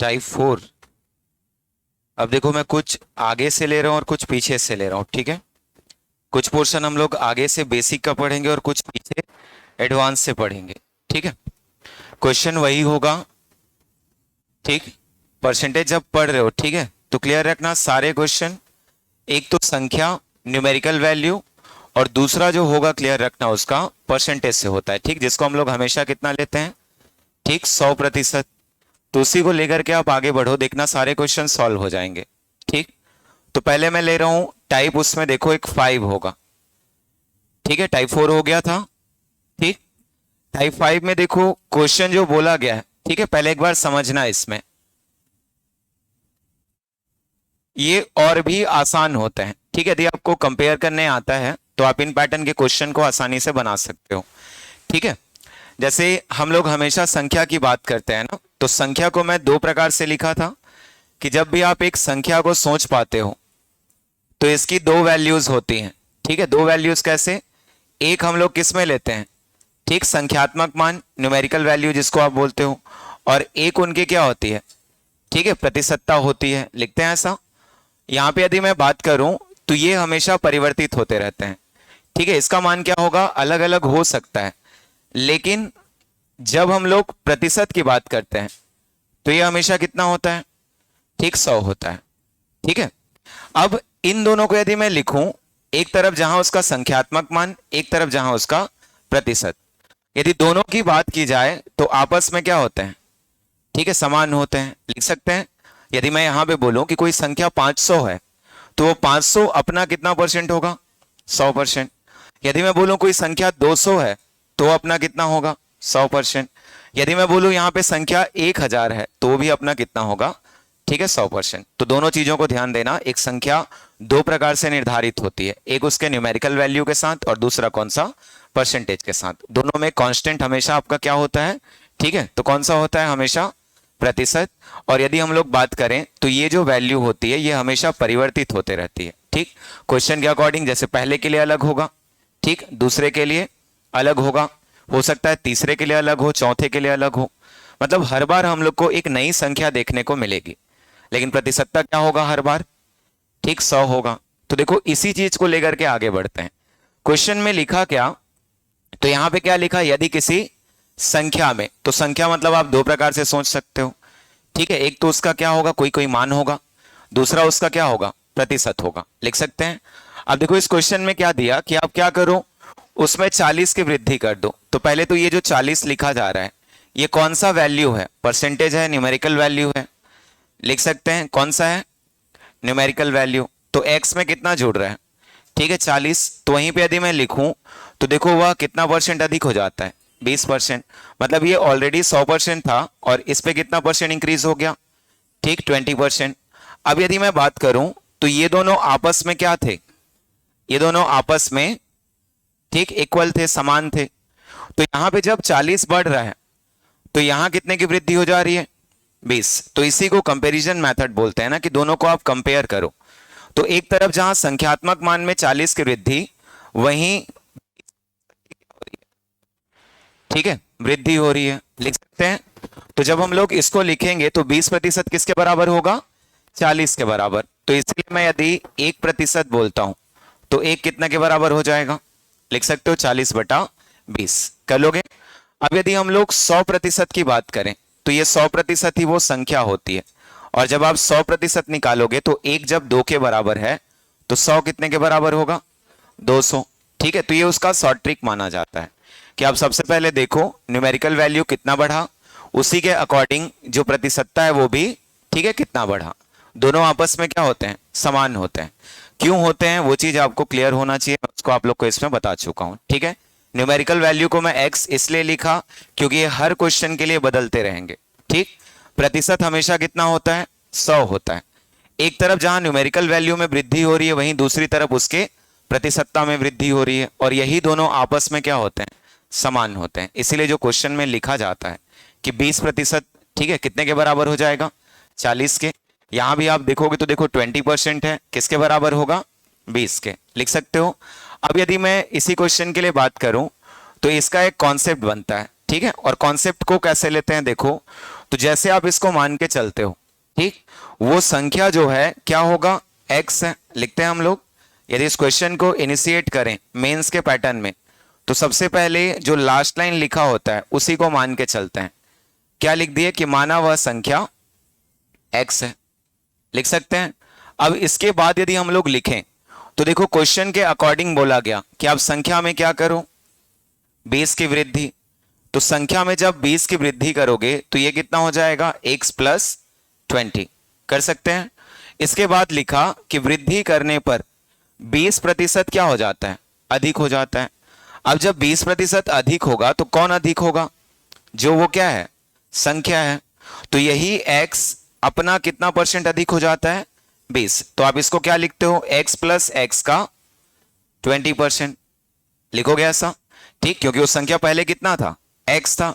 Type 4। अब देखो मैं कुछ आगे से ले रहा हूं और कुछ पीछे से ले रहा हूं, ठीक है। कुछ पोर्शन हम लोग आगे से बेसिक का पढ़ेंगे और कुछ पीछे एडवांस से पढ़ेंगे, ठीक है। क्वेश्चन वही होगा, ठीक। परसेंटेज जब पढ़ रहे हो, ठीक है, तो क्लियर रखना सारे क्वेश्चन, एक तो संख्या न्यूमेरिकल वैल्यू, और दूसरा जो होगा क्लियर रखना उसका परसेंटेज से होता है, ठीक, जिसको हम लोग हमेशा कितना लेते हैं, ठीक, 100%। तो उसी को लेकर के आप आगे बढ़ो, देखना सारे क्वेश्चन सॉल्व हो जाएंगे, ठीक। तो पहले मैं ले रहा हूं टाइप, उसमें देखो एक 5 होगा, ठीक है। टाइप 4 हो गया था, ठीक। टाइप 5 में देखो क्वेश्चन जो बोला गया है, ठीक है, पहले एक बार समझना इसमें, ये और भी आसान होते हैं, ठीक है। यदि आपको कंपेयर करने आता है तो आप इन पैटर्न के क्वेश्चन को आसानी से बना सकते हो, ठीक है। जैसे हम लोग हमेशा संख्या की बात करते हैं ना, तो संख्या को मैं दो प्रकार से लिखा था कि जब भी आप एक संख्या को सोच पाते हो तो इसकी दो वैल्यूज होती हैं, ठीक है। दो वैल्यूज कैसे, एक हम लोग किस में लेते हैं, ठीक, संख्यात्मक मान न्यूमेरिकल वैल्यू जिसको आप बोलते हो, और एक उनकी क्या होती है, ठीक है, प्रतिशतता होती है, लिखते हैं ऐसा। यहां पे यदि मैं बात करूं तो ये हमेशा परिवर्तित होते रहते हैं, ठीक है। इसका मान क्या होगा, अलग अलग हो सकता है, लेकिन जब हम लोग प्रतिशत की बात करते हैं तो ये हमेशा कितना होता है, ठीक, 100 होता है, ठीक है। अब इन दोनों को यदि मैं लिखूं, एक तरफ जहां उसका संख्यात्मक मान, एक तरफ जहां उसका प्रतिशत, यदि दोनों की बात की जाए तो आपस में क्या होते हैं, ठीक है, समान होते हैं, लिख सकते हैं। यदि मैं यहां पे बोलूं कि कोई संख्या 500 है तो वो 500 अपना कितना परसेंट होगा, 100%। यदि मैं बोलूं कोई संख्या 200 है तो अपना कितना होगा, 100%। यदि मैं बोलूं यहां पे संख्या 1000 है तो वो भी अपना कितना होगा, ठीक है, 100%। तो दोनों चीजों को ध्यान देना, एक संख्या दो प्रकार से निर्धारित होती है, एक उसके न्यूमेरिकल वैल्यू के साथ और दूसरा कौन सा, परसेंटेज के साथ। दोनों में कांस्टेंट हमेशा आपका क्या होता है, ठीक है, तो कौन सा होता है, हमेशा प्रतिशत। और यदि हम लोग बात करें तो ये जो वैल्यू होती है ये हमेशा परिवर्तित होते रहती है, ठीक। क्वेश्चन के अकॉर्डिंग, जैसे पहले के लिए अलग होगा, ठीक, दूसरे के लिए अलग होगा, हो सकता है तीसरे के लिए अलग हो, चौथे के लिए अलग हो, मतलब हर बार हम लोग को एक नई संख्या देखने को मिलेगी, लेकिन प्रतिशतता क्या होगा हर बार, ठीक, 100 होगा। तो देखो इसी चीज को लेकर के आगे बढ़ते हैं। क्वेश्चन में लिखा क्या, तो यहां पे क्या लिखा, यदि किसी संख्या में, तो संख्या मतलब आप दो प्रकार से सोच सकते हो, ठीक है। एक तो उसका क्या होगा, कोई कोई मान होगा, दूसरा उसका क्या होगा, प्रतिशत होगा, लिख सकते हैं। अब देखो इस क्वेश्चन में क्या दिया कि आप क्या करो, उसमें 40 की वृद्धि कर दो। तो पहले तो ये जो 40 लिखा जा रहा है ये कौन सा वैल्यू है, परसेंटेज है, न्यूमेरिकल वैल्यू है, लिख सकते हैं कौन सा है, न्यूमेरिकल वैल्यू। तो x में कितना जुड़ रहा है, ठीक है, 40। तो वहीं पे यदि मैं लिखूं तो देखो वह कितना परसेंट अधिक हो जाता है, 20%। मतलब ये ऑलरेडी 100% था और इस पे कितना परसेंट इंक्रीज हो गया, ठीक, 20%। अब यदि मैं बात करूं तो ये दोनों आपस में क्या थे, ये दोनों आपस में, ठीक, इक्वल थे, समान थे। तो यहां पे जब 40 बढ़ रहा है तो यहां कितने की वृद्धि हो जा रही है, 20। तो इसी को कंपैरिजन मेथड बोलते हैं ना, कि दोनों को आप कंपेयर करो। तो एक तरफ जहां संख्यात्मक मान में 40 की वृद्धि, वहीं, ठीक है, वृद्धि हो रही है, लिख सकते हैं। तो जब हम लोग इसको लिखेंगे तो 20% किसके बराबर होगा, 40 के बराबर। तो इसलिए मैं यदि 1% बोलता हूं तो एक कितना के बराबर हो जाएगा, लिख सकते हो 40/20, कर लोगे। अब यदि हम लोग 100% की बात करें तो ये 100% ही वो संख्या होती है, और जब आप 100% निकालोगे तो एक जब 2 के बराबर है तो 100 कितने के बराबर होगा, 200, ठीक है। तो ये उसका शॉर्ट ट्रिक माना जाता है कि आप सबसे पहले देखो न्यूमेरिकल वैल्यू कितना बढ़ा, उसी के अकॉर्डिंग जो प्रतिशतता है वो भी, ठीक है, कितना बढ़ा। दोनों आपस में क्या होते हैं, समान होते हैं। क्यों होते हैं वो चीज आपको क्लियर होना चाहिए, उसको आप लोग को इसमें बता चुका हूं, ठीक है। न्यूमेरिकल वैल्यू को मैं x इसलिए लिखा क्योंकि ये हर क्वेश्चन के लिए बदलते रहेंगे, ठीक। प्रतिशत हमेशा कितना होता है, 100 होता है। एक तरफ जहां न्यूमेरिकल वैल्यू में वृद्धि हो रही है वहीं दूसरी तरफ उसके प्रतिशतता में वृद्धि हो रही है, और यही दोनों आपस में क्या होते हैं, समान होते हैं। इसीलिए जो क्वेश्चन में लिखा जाता है कि 20%, ठीक है, कितने के बराबर हो जाएगा, 40 के। यहां भी आप देखोगे तो देखो 20% है, किसके बराबर होगा, 20 के, लिख सकते हो। अब यदि मैं इसी क्वेश्चन के लिए बात करूं तो इसका एक कॉन्सेप्ट बनता है, ठीक है। और कॉन्सेप्ट को कैसे लेते हैं देखो, तो जैसे आप इसको मान के चलते हो, ठीक, वो संख्या जो है क्या होगा, x है, लिखते हैं हम लोग। यदि इस क्वेश्चन को इनिशिएट करें मेंस के पैटर्न में, तो सबसे पहले जो लास्ट लाइन लिखा होता है उसी को मान के चलते हैं। क्या लिख दिए कि माना वह संख्या x है, लिख सकते हैं। अब इसके बाद यदि हम लोग लिखें तो देखो क्वेश्चन के अकॉर्डिंग बोला गया कि आप संख्या में क्या करो, 20 की वृद्धि। तो संख्या में जब 20 की वृद्धि करोगे तो ये कितना हो जाएगा, x प्लस 20, कर सकते हैं। इसके बाद लिखा कि वृद्धि करने पर 20% क्या हो जाता है, अधिक हो जाता है। अब जब 20% अधिक होगा तो कौन अधिक होगा, जो वो क्या है, संख्या है। तो यही x अपना कितना परसेंट अधिक हो जाता है, 20। तो आप इसको क्या लिखते हो, x प्लस x का 20% लिखोगे ऐसा, ठीक, क्योंकि वो संख्या पहले कितना था, x था।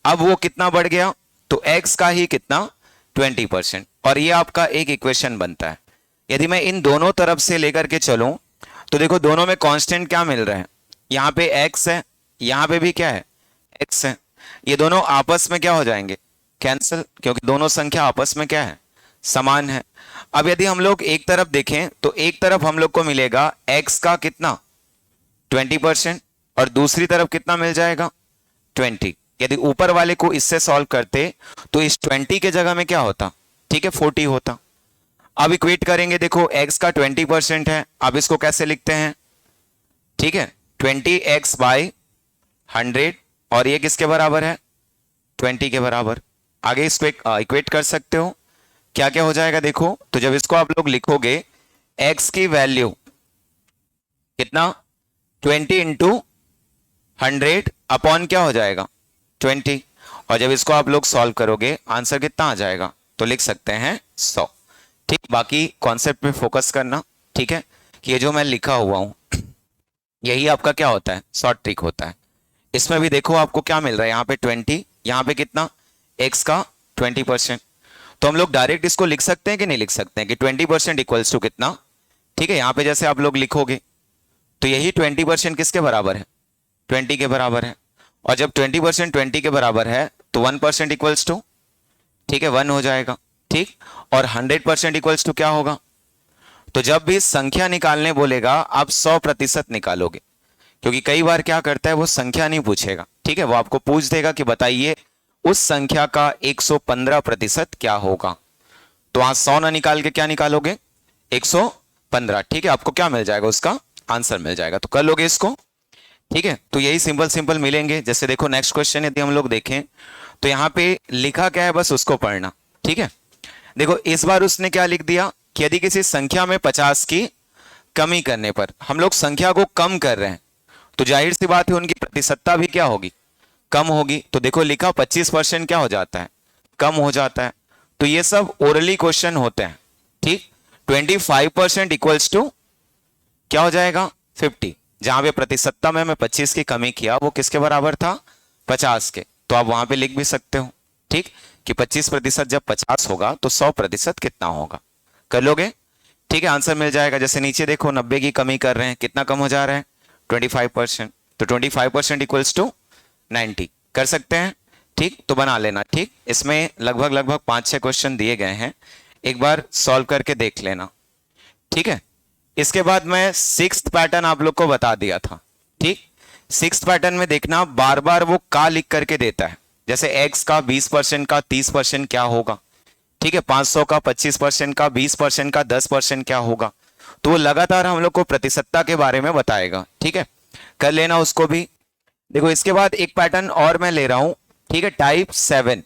अब वो कितना बढ़ गया, तो x का ही कितना, 20%। और ये आपका एक इक्वेशन बनता है। यदि मैं इन दोनों तरफ से लेकर के चलूं तो देखो दोनों में कांस्टेंट क्या मिल रहा है, यहां पे x है, यहां पे भी क्या है, x है। ये दोनों आपस में क्या हो जाएंगे, कैंसिल, क्योंकि दोनों संख्या आपस में क्या है, समान है। अब यदि हम लोग एक तरफ देखें तो एक तरफ हम लोग को मिलेगा x का कितना, 20%, और दूसरी तरफ कितना मिल जाएगा, 20। यदि ऊपर वाले को इससे सॉल्व करते तो इस 20 के जगह में क्या होता, ठीक है, 40 होता। अब इक्वेट करेंगे, देखो x का 20% है, अब इसको कैसे लिखते हैं, ठीक है, 20x बाई 100, और ये किसके बराबर है, 20 के बराबर। आगे इसको इक्वेट कर सकते हो, क्या क्या हो जाएगा देखो। तो जब इसको आप लोग लिखोगे, x की वैल्यू कितना, 20 इंटू 100 अपॉन क्या हो जाएगा, 20, और जब इसको आप लोग सॉल्व करोगे आंसर कितना आ जाएगा, तो लिख सकते हैं 100। ठीक, बाकी कॉन्सेप्ट पे फोकस करना, ठीक है, कि ये जो मैं लिखा हुआ हूं यही आपका क्या होता है, शॉर्ट ट्रिक होता है। इसमें भी देखो आपको क्या मिल रहा है, यहाँ पे 20, यहाँ पे कितना, x का 20%। तो हम लोग डायरेक्ट इसको लिख सकते हैं कि नहीं लिख सकते हैं कि 20% इक्वल्स टू कितना, ठीक है। यहाँ पे जैसे आप लोग लिखोगे तो यही 20% किसके बराबर है, 20 के बराबर है। और जब 20% 20 के बराबर है तो 1% इक्वल्स टू, ठीक है, 1 हो जाएगा, ठीक। और 100% इक्वल्स टू क्या होगा, तो जब भी संख्या निकालने बोलेगा आप 100% निकालोगे, क्योंकि कई बार क्या करता है वो संख्या नहीं पूछेगा, ठीक है, वो आपको पूछ देगा कि बताइए उस संख्या का 115% क्या होगा। तो वहां 100 ना निकाल के क्या निकालोगे, 115, ठीक है, आपको क्या मिल जाएगा, उसका आंसर मिल जाएगा। तो कर लोगे इसको, ठीक है। तो यही सिंपल सिंपल मिलेंगे। जैसे देखो नेक्स्ट क्वेश्चन यदि हम लोग देखें तो यहाँ पे लिखा क्या है, बस उसको पढ़ना, ठीक है। देखो इस बार उसने क्या लिख दिया कि यदि किसी संख्या में 50 की कमी करने पर, हम लोग संख्या को कम कर रहे हैं तो जाहिर सी बात है उनकी प्रतिशतता भी क्या होगी, कम होगी। तो देखो लिखा 25% क्या हो जाता है, कम हो जाता है। तो ये सब ओरली क्वेश्चन होते हैं, ठीक। 25% इक्वल्स टू क्या हो जाएगा, 50। जहां पे प्रतिशतता में मैं 25 की कमी किया वो किसके बराबर था, 50 के। तो आप वहां पे लिख भी सकते हो, ठीक, कि 25% जब 50 होगा तो 100% कितना होगा, कर लोगे, ठीक है, आंसर मिल जाएगा। जैसे नीचे देखो 90 की कमी कर रहे हैं, कितना कम हो जा रहा है, 25%। तो 25% इक्वल्स टू 90, कर सकते हैं, ठीक। तो बना लेना, ठीक। इसमें लगभग 5-6 क्वेश्चन दिए गए हैं, एक बार सॉल्व करके देख लेना, ठीक है। इसके बाद मैं 6th पैटर्न आप लोग को बता दिया था, ठीक। 6th पैटर्न में देखना बार बार वो का लिख करके देता है। जैसे x का 20% का 30% क्या होगा, ठीक है, 500 का 25% का 20% का 10% क्या होगा। तो वो लगातार हम लोग को प्रतिशतता के बारे में बताएगा, ठीक है, कर लेना उसको भी। देखो इसके बाद एक पैटर्न और मैं ले रहा हूं, ठीक है, टाइप 7।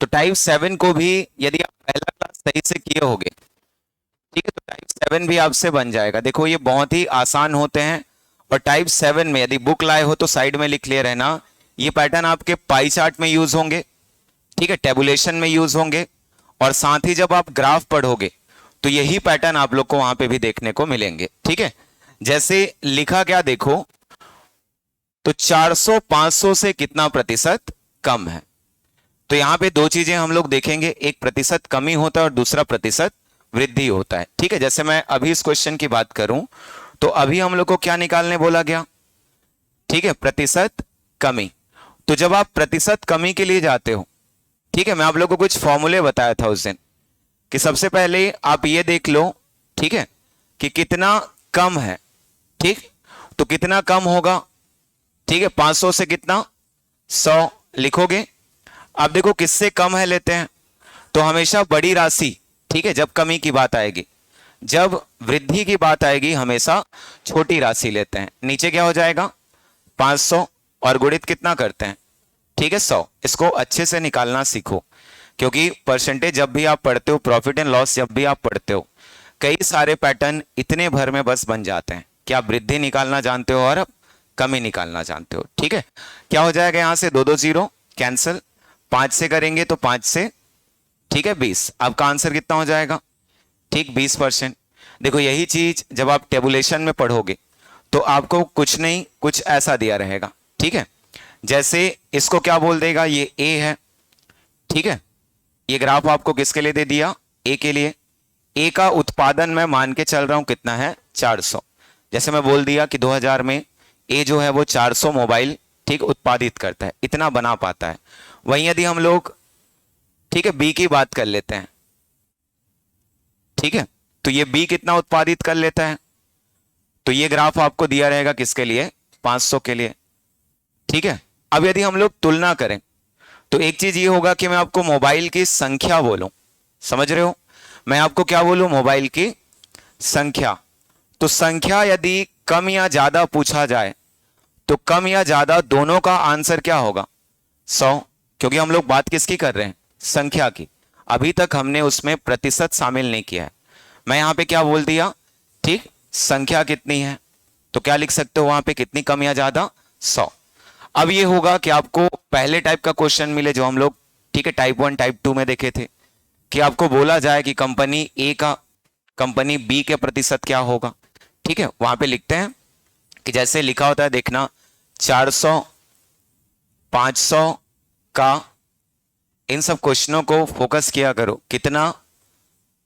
तो टाइप 7 को भी यदि आप पहला क्लास सही से किए होगे, ठीक है, तो टाइप 7 भी आपसे बन जाएगा। देखो ये बहुत ही आसान होते हैं। और टाइप 7 में यदि बुक लाए हो तो साइड में लिख ले रहना, ये पैटर्न आपके पाई चार्ट में यूज होंगे, ठीक है, टेबुलेशन में यूज होंगे, और साथ ही जब आप ग्राफ पढ़ोगे तो यही पैटर्न आप लोग को वहां पे भी देखने को मिलेंगे, ठीक है। जैसे लिखा क्या देखो, तो 400-500 से कितना प्रतिशत कम है। तो यहां पे दो चीजें हम लोग देखेंगे, एक प्रतिशत कमी होता है और दूसरा प्रतिशत वृद्धि होता है, ठीक है। जैसे मैं अभी इस क्वेश्चन की बात करूं तो अभी हम लोग को क्या निकालने बोला गया, ठीक है, प्रतिशत कमी। तो जब आप प्रतिशत कमी के लिए जाते हो ठीक है, मैं आप लोगों को कुछ फॉर्मूले बताया था उस दिन कि सबसे पहले आप ये देख लो, ठीक है, कि कितना कम है। ठीक, तो कितना कम होगा, ठीक है, 500 से कितना 100 लिखोगे। अब देखो किससे कम है लेते हैं, तो हमेशा बड़ी राशि, ठीक है, जब कमी की बात आएगी, जब वृद्धि की बात आएगी हमेशा छोटी राशि लेते हैं। नीचे क्या हो जाएगा 500 और गुणित कितना करते हैं, ठीक है 100। इसको अच्छे से निकालना सीखो, क्योंकि परसेंटेज जब भी आप पढ़ते हो, प्रॉफिट एंड लॉस जब भी आप पढ़ते हो, कई सारे पैटर्न इतने भर में बस बन जाते हैं कि आप वृद्धि निकालना जानते हो और कमी निकालना जानते हो। ठीक है, क्या हो जाएगा यहां से 2 2 0 कैंसिल, 5 से करेंगे तो 5 से, ठीक है 20। आपका आंसर कितना हो जाएगा, ठीक 20%। देखो यही चीज जब आप टेबुलेशन में पढ़ोगे तो आपको कुछ नहीं कुछ ऐसा दिया रहेगा। ठीक है, जैसे इसको क्या बोल देगा, ये ए है, ठीक है, ये ग्राफ आपको किसके लिए दे दिया, ए के लिए। ए का उत्पादन मैं मान के चल रहा हूं कितना है 400। जैसे मैं बोल दिया कि 2000 में ए जो है वो 400 मोबाइल, ठीक, उत्पादित करता है, इतना बना पाता है। वहीं यदि हम लोग, ठीक है, बी की बात कर लेते हैं, ठीक है, तो ये बी कितना उत्पादित कर लेता है, तो ये ग्राफ आपको दिया रहेगा किसके लिए, 500 के लिए। ठीक है, अब यदि हम लोग तुलना करें तो एक चीज ये होगा कि मैं आपको मोबाइल की संख्या बोलूं, समझ रहे हो, मैं आपको क्या बोलूं, मोबाइल की संख्या। तो संख्या यदि कम या ज्यादा पूछा जाए तो कम या ज्यादा दोनों का आंसर क्या होगा 100, क्योंकि हम लोग बात किसकी कर रहे हैं, संख्या की। अभी तक हमने उसमें प्रतिशत शामिल नहीं किया है। मैं यहां पे क्या बोल दिया, ठीक, संख्या कितनी है, तो क्या लिख सकते हो वहां पे, कितनी कम या ज्यादा 100। अब ये होगा कि आपको पहले टाइप का क्वेश्चन मिले जो हम लोग, ठीक है, टाइप 1 टाइप 2 में देखे थे, कि आपको बोला जाए कि कंपनी ए का कंपनी बी के प्रतिशत क्या होगा। ठीक है, वहां पे लिखते हैं कि जैसे लिखा होता है, देखना 400 500 का, इन सब क्वेश्चनों को फोकस किया करो, कितना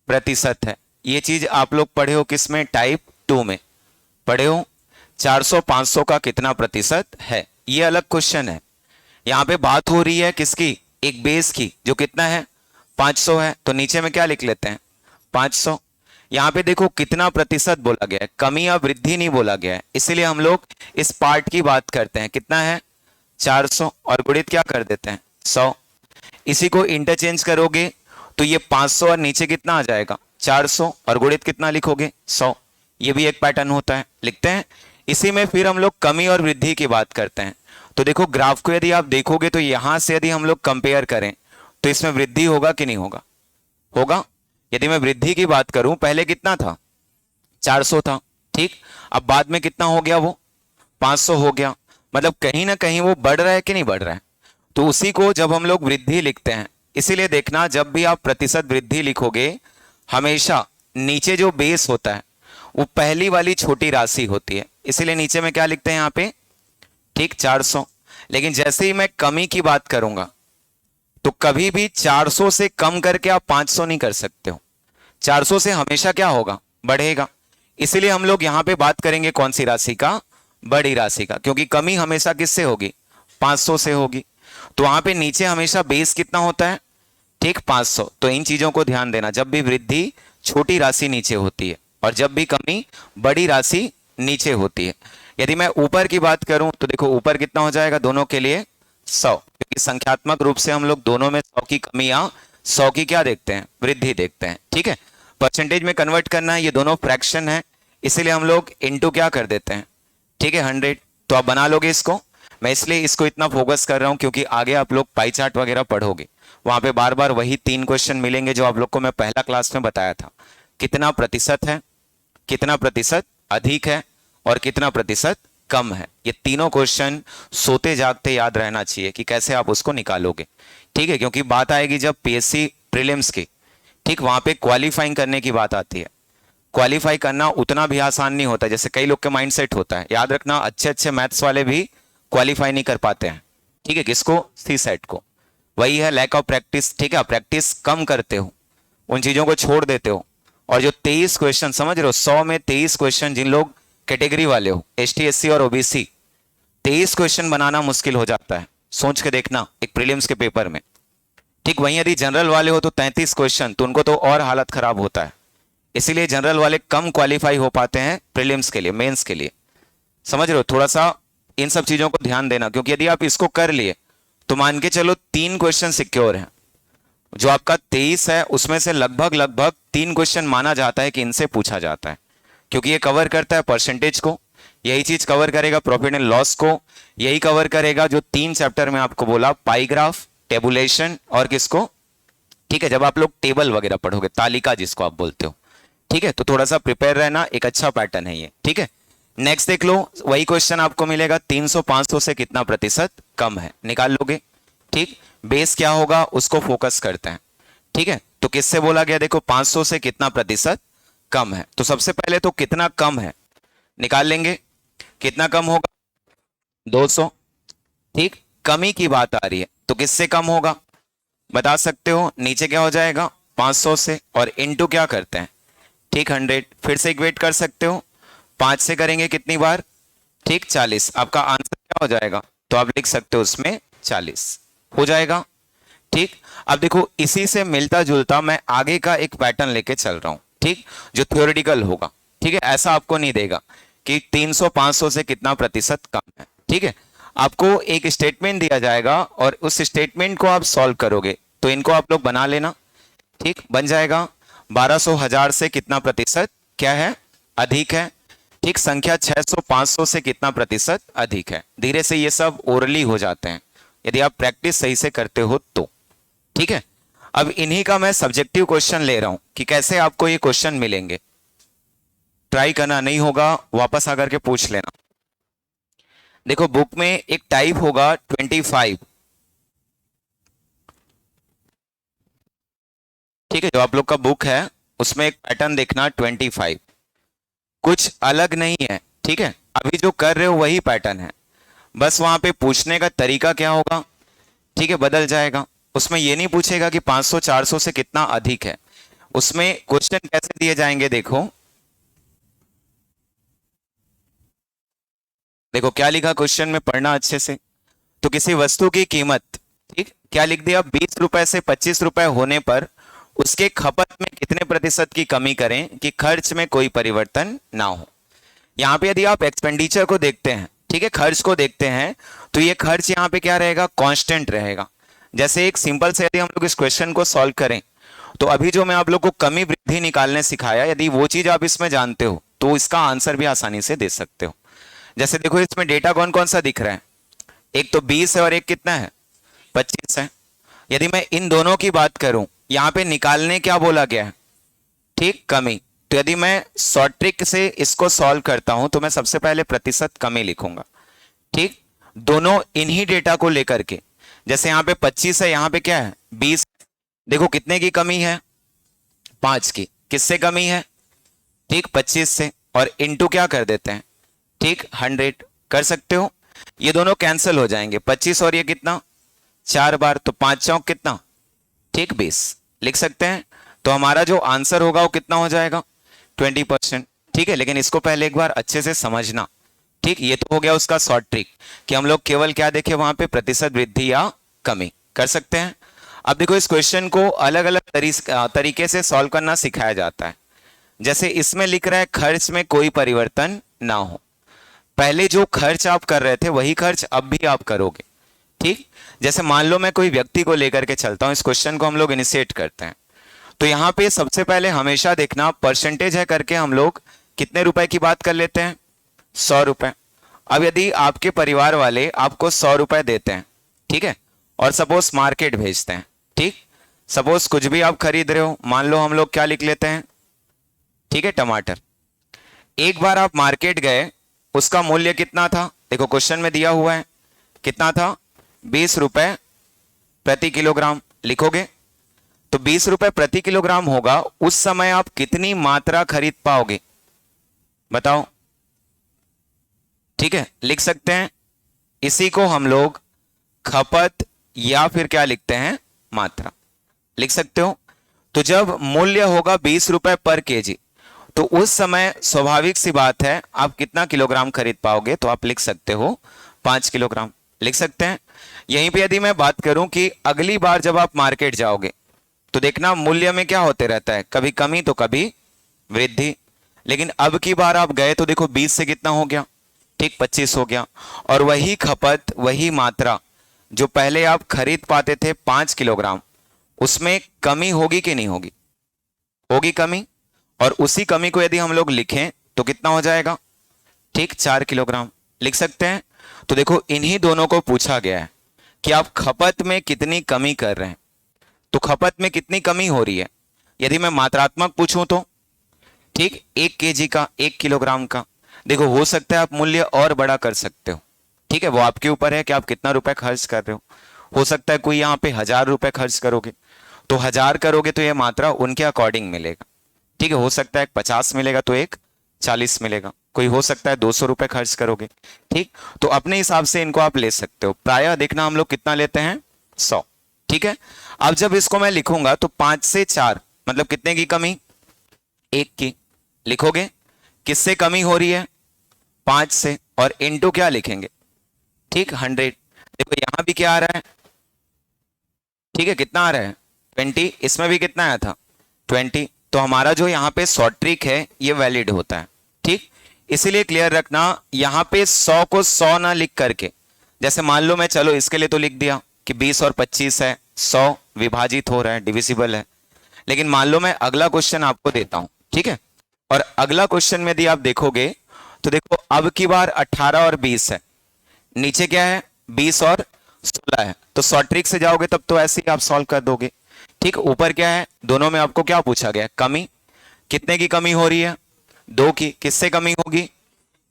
प्रतिशत है। ये चीज आप लोग पढ़े हो किसमें, टाइप 2 में पढ़े हो, 400 500 का कितना प्रतिशत है, ये अलग क्वेश्चन है। यहां पे बात हो रही है किसकी, एक बेस की, जो कितना है 500 है, तो नीचे में क्या लिख लेते हैं 500। यहां पे देखो कितना प्रतिशत बोला गया है, कमी या वृद्धि नहीं बोला गया है, इसीलिए हम लोग इस पार्ट की बात करते हैं, कितना है 400 और गुणित क्या कर देते हैं 100। इसी को इंटरचेंज करोगे तो ये 500 और नीचे कितना आ जाएगा 400 और गुणित कितना लिखोगे 100। ये भी एक पैटर्न होता है, लिखते हैं। इसी में फिर हम लोग कमी और वृद्धि की बात करते हैं। तो देखो ग्राफ को यदि आप देखोगे तो यहां से यदि हम लोग कंपेयर करें तो इसमें वृद्धि होगा कि नहीं होगा, होगा। यदि मैं वृद्धि की बात करूं, पहले कितना था 400 था, ठीक, अब बाद में कितना हो गया, वो 500 हो गया, मतलब कहीं ना कहीं वो बढ़ रहा है कि नहीं बढ़ रहा है। तो उसी को जब हम लोग वृद्धि लिखते हैं, इसीलिए देखना जब भी आप प्रतिशत वृद्धि लिखोगे हमेशा नीचे जो बेस होता है वो पहली वाली छोटी राशि होती है, इसीलिए नीचे में क्या लिखते हैं यहां पे, ठीक 400। लेकिन जैसे ही मैं कमी की बात करूंगा तो कभी भी 400 से कम करके आप 500 नहीं कर सकते हो, 400 से हमेशा क्या होगा, बढ़ेगा। इसीलिए हम लोग यहां पे बात करेंगे कौन सी राशि का, बड़ी राशि का, क्योंकि कमी हमेशा किससे होगी 500 से होगी। तो वहां पे नीचे हमेशा बेस कितना होता है, ठीक 500। तो इन चीजों को ध्यान देना, जब भी वृद्धि छोटी राशि नीचे होती है और जब भी कमी बड़ी राशि नीचे होती है। यदि मैं ऊपर की बात करूं तो देखो ऊपर कितना हो जाएगा दोनों के लिए 100, क्योंकि संख्यात्मक रूप से हम लोग दोनों में 100 की कमी या 100 की क्या देखते हैं, वृद्धि देखते हैं। ठीक है, परसेंटेज में कन्वर्ट करना है, ये दोनों फ्रैक्शन है, इसीलिए हम लोग इनटू क्या कर देते हैं, ठीक है 100। तो आप बना लोगे इसको, मैं इसलिए इसको इतना फोकस कर रहा हूं क्योंकि आगे आप लोग पाई चार्ट वगैरह पढ़ोगे, वहां पे बार बार वही 3 क्वेश्चन मिलेंगे जो आप लोग को मैं पहला क्लास में बताया था, कितना प्रतिशत है, कितना प्रतिशत अधिक है और कितना प्रतिशत कम है। ये तीनों क्वेश्चन सोते जागते याद रहना चाहिए कि कैसे आप उसको निकालोगे। ठीक है, क्योंकि बात आएगी जब पीएससी प्रीलिम्स की, ठीक, वहां पे क्वालिफाइंग करने की बात आती है। क्वालिफाई करना उतना भी आसान नहीं होता जैसे कई लोग के माइंड सेट होता है। याद रखना, अच्छे अच्छे मैथ्स वाले भी क्वालिफाई नहीं कर पाते हैं। ठीक है, किसको, सी सेट को। वही है लैक ऑफ प्रैक्टिस। ठीक है, प्रैक्टिस कम करते हो, उन चीजों को छोड़ देते हो। और जो 23 क्वेश्चन समझ रहे हो, 100 में 23 क्वेश्चन, जिन लोग कैटेगरी वाले हो एसटी एससी और ओबीसी, 23 क्वेश्चन बनाना मुश्किल हो जाता है। सोच के देखना एक प्रीलिम्स के पेपर में। ठीक, वहीं यदि जनरल वाले हो तो 33 क्वेश्चन, तो उनको तो और हालत खराब होता है। इसीलिए जनरल वाले कम क्वालिफाई हो पाते हैं प्रीलिम्स के लिए, मेंस के लिए। समझ रहे हो? थोड़ा सा इन सब चीजों को ध्यान देना, क्योंकि यदि आप इसको कर लिए तो मान के चलो 3 क्वेश्चन सिक्योर है। जो आपका 23 है उसमें से लगभग लगभग 3 क्वेश्चन माना जाता है कि इनसे पूछा जाता है, क्योंकि ये कवर करता है परसेंटेज को, यही चीज कवर करेगा प्रॉफिट एंड लॉस को, यही कवर करेगा जो 3 चैप्टर में आपको बोला, पाई ग्राफ, टेबुलेशन और किसको, ठीक है, जब आप लोग टेबल वगैरह पढ़ोगे, तालिका जिसको आप बोलते हो। ठीक है, तो थोड़ा सा प्रिपेयर रहना, एक अच्छा पैटर्न है ये। ठीक है, नेक्स्ट देख लो, वही क्वेश्चन आपको मिलेगा 300 500 से कितना प्रतिशत कम है, निकाल लोगे। ठीक, बेस क्या होगा उसको फोकस करते हैं। ठीक है, तो किससे बोला गया, देखो 500 से कितना प्रतिशत कम है, तो सबसे पहले तो कितना कम है निकाल लेंगे। कितना कम होगा, 200। ठीक, कमी की बात आ रही है तो किससे कम होगा बता सकते हो, नीचे क्या हो जाएगा 500 से, और इनटू क्या करते हैं, ठीक 100। फिर से इक्वेट कर सकते हो, 5 से करेंगे कितनी बार, ठीक 40। आपका आंसर क्या हो जाएगा, तो आप लिख सकते हो उसमें 40 हो जाएगा। ठीक, अब देखो इसी से मिलता जुलता मैं आगे का एक पैटर्न लेके चल रहा हूं, ठीक, जो थ्योरेटिकल होगा। ठीक है, ऐसा आपको नहीं देगा कि 300 500 से कितना प्रतिशत कम है। ठीक है, आपको एक स्टेटमेंट दिया जाएगा और उस स्टेटमेंट को आप सॉल्व करोगे, तो इनको आप लोग बना लेना। ठीक, बन जाएगा 1200 1000 से कितना प्रतिशत क्या है, अधिक है। ठीक, संख्या 600 500 से कितना प्रतिशत अधिक है। धीरे से ये सब ओरली हो जाते हैं यदि आप प्रैक्टिस सही से करते हो तो। ठीक है, अब इन्हीं का मैं सब्जेक्टिव क्वेश्चन ले रहा हूं कि कैसे आपको ये क्वेश्चन मिलेंगे। ट्राई करना नहीं होगा वापस आकर के पूछ लेना। देखो बुक में एक टाइप होगा 25, ठीक है, जो आप लोग का बुक है उसमें एक पैटर्न देखना 25, कुछ अलग नहीं है। ठीक है, अभी जो कर रहे हो वही पैटर्न है, बस वहां पे पूछने का तरीका क्या होगा, ठीक है, बदल जाएगा। उसमें ये नहीं पूछेगा कि 500 400 से कितना अधिक है, उसमें क्वेश्चन कैसे दिए जाएंगे, देखो देखो क्या लिखा क्वेश्चन में, पढ़ना अच्छे से। तो किसी वस्तु की कीमत, ठीक, क्या लिख दिया, 20 रुपए से 25 रुपए होने पर उसके खपत में कितने प्रतिशत की कमी करें कि खर्च में कोई परिवर्तन ना हो। यहां पे यदि आप एक्सपेंडिचर को देखते हैं, ठीक है, खर्च को देखते हैं, तो ये खर्च यहाँ पे क्या रहेगा, कांस्टेंट रहेगा। जैसे एक सिंपल से यदि हम लोग इस क्वेश्चन को सॉल्व करें, तो अभी जो मैं आप लोग को कमी वृद्धि निकालने सिखाया, यदि वो चीज आप इसमें जानते हो तो इसका आंसर भी आसानी से दे सकते हो। जैसे देखो इसमें डेटा कौन कौन सा दिख रहा है, एक तो 20 है और एक कितना है 25 है। यदि मैं इन दोनों की बात करूं, यहां पे निकालने क्या बोला गया है, ठीक, कमी। तो यदि मैं शॉर्ट ट्रिक से इसको सॉल्व करता हूं तो मैं सबसे पहले प्रतिशत कमी लिखूंगा। ठीक, दोनों इन्हीं डेटा को लेकर के, जैसे यहां पे 25 है, यहां पे क्या है 20। देखो कितने की कमी है, 5 की। किससे कमी है, ठीक 25 से, और इनटू क्या कर देते हैं, ठीक 100 कर सकते हो। ये दोनों कैंसिल हो जाएंगे, 25 और ये कितना 4 बार, तो 5 चौक कितना, ठीक 20 लिख सकते हैं। तो हमारा जो आंसर होगा वो कितना हो जाएगा 20%। ठीक है, लेकिन इसको पहले एक बार अच्छे से समझना। ठीक, ये तो हो गया उसका शॉर्ट ट्रिक कि हम लोग केवल क्या देखें वहां पे, प्रतिशत वृद्धि या कमी कर सकते हैं। अब देखो इस क्वेश्चन को अलग अलग तरीके से सॉल्व करना सिखाया जाता है। जैसे इसमें लिख रहा है खर्च में कोई परिवर्तन ना हो, पहले जो खर्च आप कर रहे थे वही खर्च अब भी आप करोगे। ठीक, जैसे मान लो मैं कोई व्यक्ति को लेकर के चलता हूं, इस क्वेश्चन को हम लोग इनिशिएट करते हैं, तो यहां पे सबसे पहले हमेशा देखना परसेंटेज है करके हम लोग कितने रुपए की बात कर लेते हैं, 100 रुपए। अब यदि आपके परिवार वाले आपको 100 रुपए देते हैं, ठीक है, और सपोज मार्केट भेजते हैं, ठीक, सपोज कुछ भी आप खरीद रहे हो, मान लो हम लोग क्या लिख लेते हैं, ठीक है, टमाटर। एक बार आप मार्केट गए, उसका मूल्य कितना था, देखो क्वेश्चन में दिया हुआ है कितना था, 20 रुपए प्रति किलोग्राम लिखोगे, तो 20 रुपए प्रति किलोग्राम होगा। उस समय आप कितनी मात्रा खरीद पाओगे बताओ, ठीक है, लिख सकते हैं। इसी को हम लोग खपत या फिर क्या लिखते हैं, मात्रा लिख सकते हो। तो जब मूल्य होगा 20 रुपए पर केजी, तो उस समय स्वाभाविक सी बात है आप कितना किलोग्राम खरीद पाओगे, तो आप लिख सकते हो 5 किलोग्राम लिख सकते हैं। यहीं पे यदि मैं बात करूं कि अगली बार जब आप मार्केट जाओगे तो देखना मूल्य में क्या होते रहता है, कभी कमी तो कभी वृद्धि। लेकिन अब की बार आप गए तो देखो 20 से कितना हो गया, ठीक 25 हो गया। और वही खपत, वही मात्रा जो पहले आप खरीद पाते थे 5 किलोग्राम, उसमें कमी होगी कि नहीं होगी? होगी कमी। और उसी कमी को यदि हम लोग लिखें तो कितना हो जाएगा, ठीक 4 किलोग्राम लिख सकते हैं। तो देखो इन्हीं दोनों को पूछा गया है कि आप खपत में कितनी कमी कर रहे हैं, तो खपत में कितनी कमी हो रही है। यदि मैं मात्रात्मक पूछूं तो ठीक 1 केजी का, 1 किलोग्राम का। देखो हो सकता है आप मूल्य और बड़ा कर सकते हो, ठीक है, वो आपके ऊपर है कि आप कितना रुपए खर्च कर रहे हो सकता है कोई यहाँ पे 1000 रुपए खर्च करोगे तो 1000 करोगे तो ये मात्रा उनके अकॉर्डिंग मिलेगा, ठीक है। हो सकता है 50 मिलेगा तो एक 40 मिलेगा, कोई हो सकता है 200 रुपए खर्च करोगे, ठीक। तो अपने हिसाब से इनको आप ले सकते हो। प्रायः देखना हम लोग कितना लेते हैं, 100, ठीक है। अब जब इसको मैं लिखूंगा तो 5 से 4 मतलब कितने की कमी, 1 की लिखोगे। किससे कमी हो रही है, 5 से, और इनटू क्या लिखेंगे, ठीक 100। देखो यहां भी क्या आ रहा है, ठीक है, कितना आ रहा है 20, इसमें भी कितना आया था 20। तो हमारा जो यहाँ पे शॉर्ट ट्रिक है ये वैलिड होता है, ठीक। इसीलिए क्लियर रखना, यहाँ पे 100 को 100 ना लिख करके, जैसे मान लो मैं चलो इसके लिए तो लिख दिया कि 20 और 25 है, 100 विभाजित हो रहा है, डिविजिबल है। लेकिन मान लो मैं अगला क्वेश्चन आपको देता हूं, ठीक है। और अगला क्वेश्चन में यदि आप देखोगे तो देखो अब की बार 18 और 20 है, नीचे क्या है 20 और 16 है। तो शॉर्ट ट्रिक से जाओगे तब तो ऐसे ही आप सॉल्व कर दोगे, ठीक। ऊपर क्या है, दोनों में आपको क्या पूछा गया, कमी। कितने की कमी हो रही है, 2 की। किससे कमी होगी,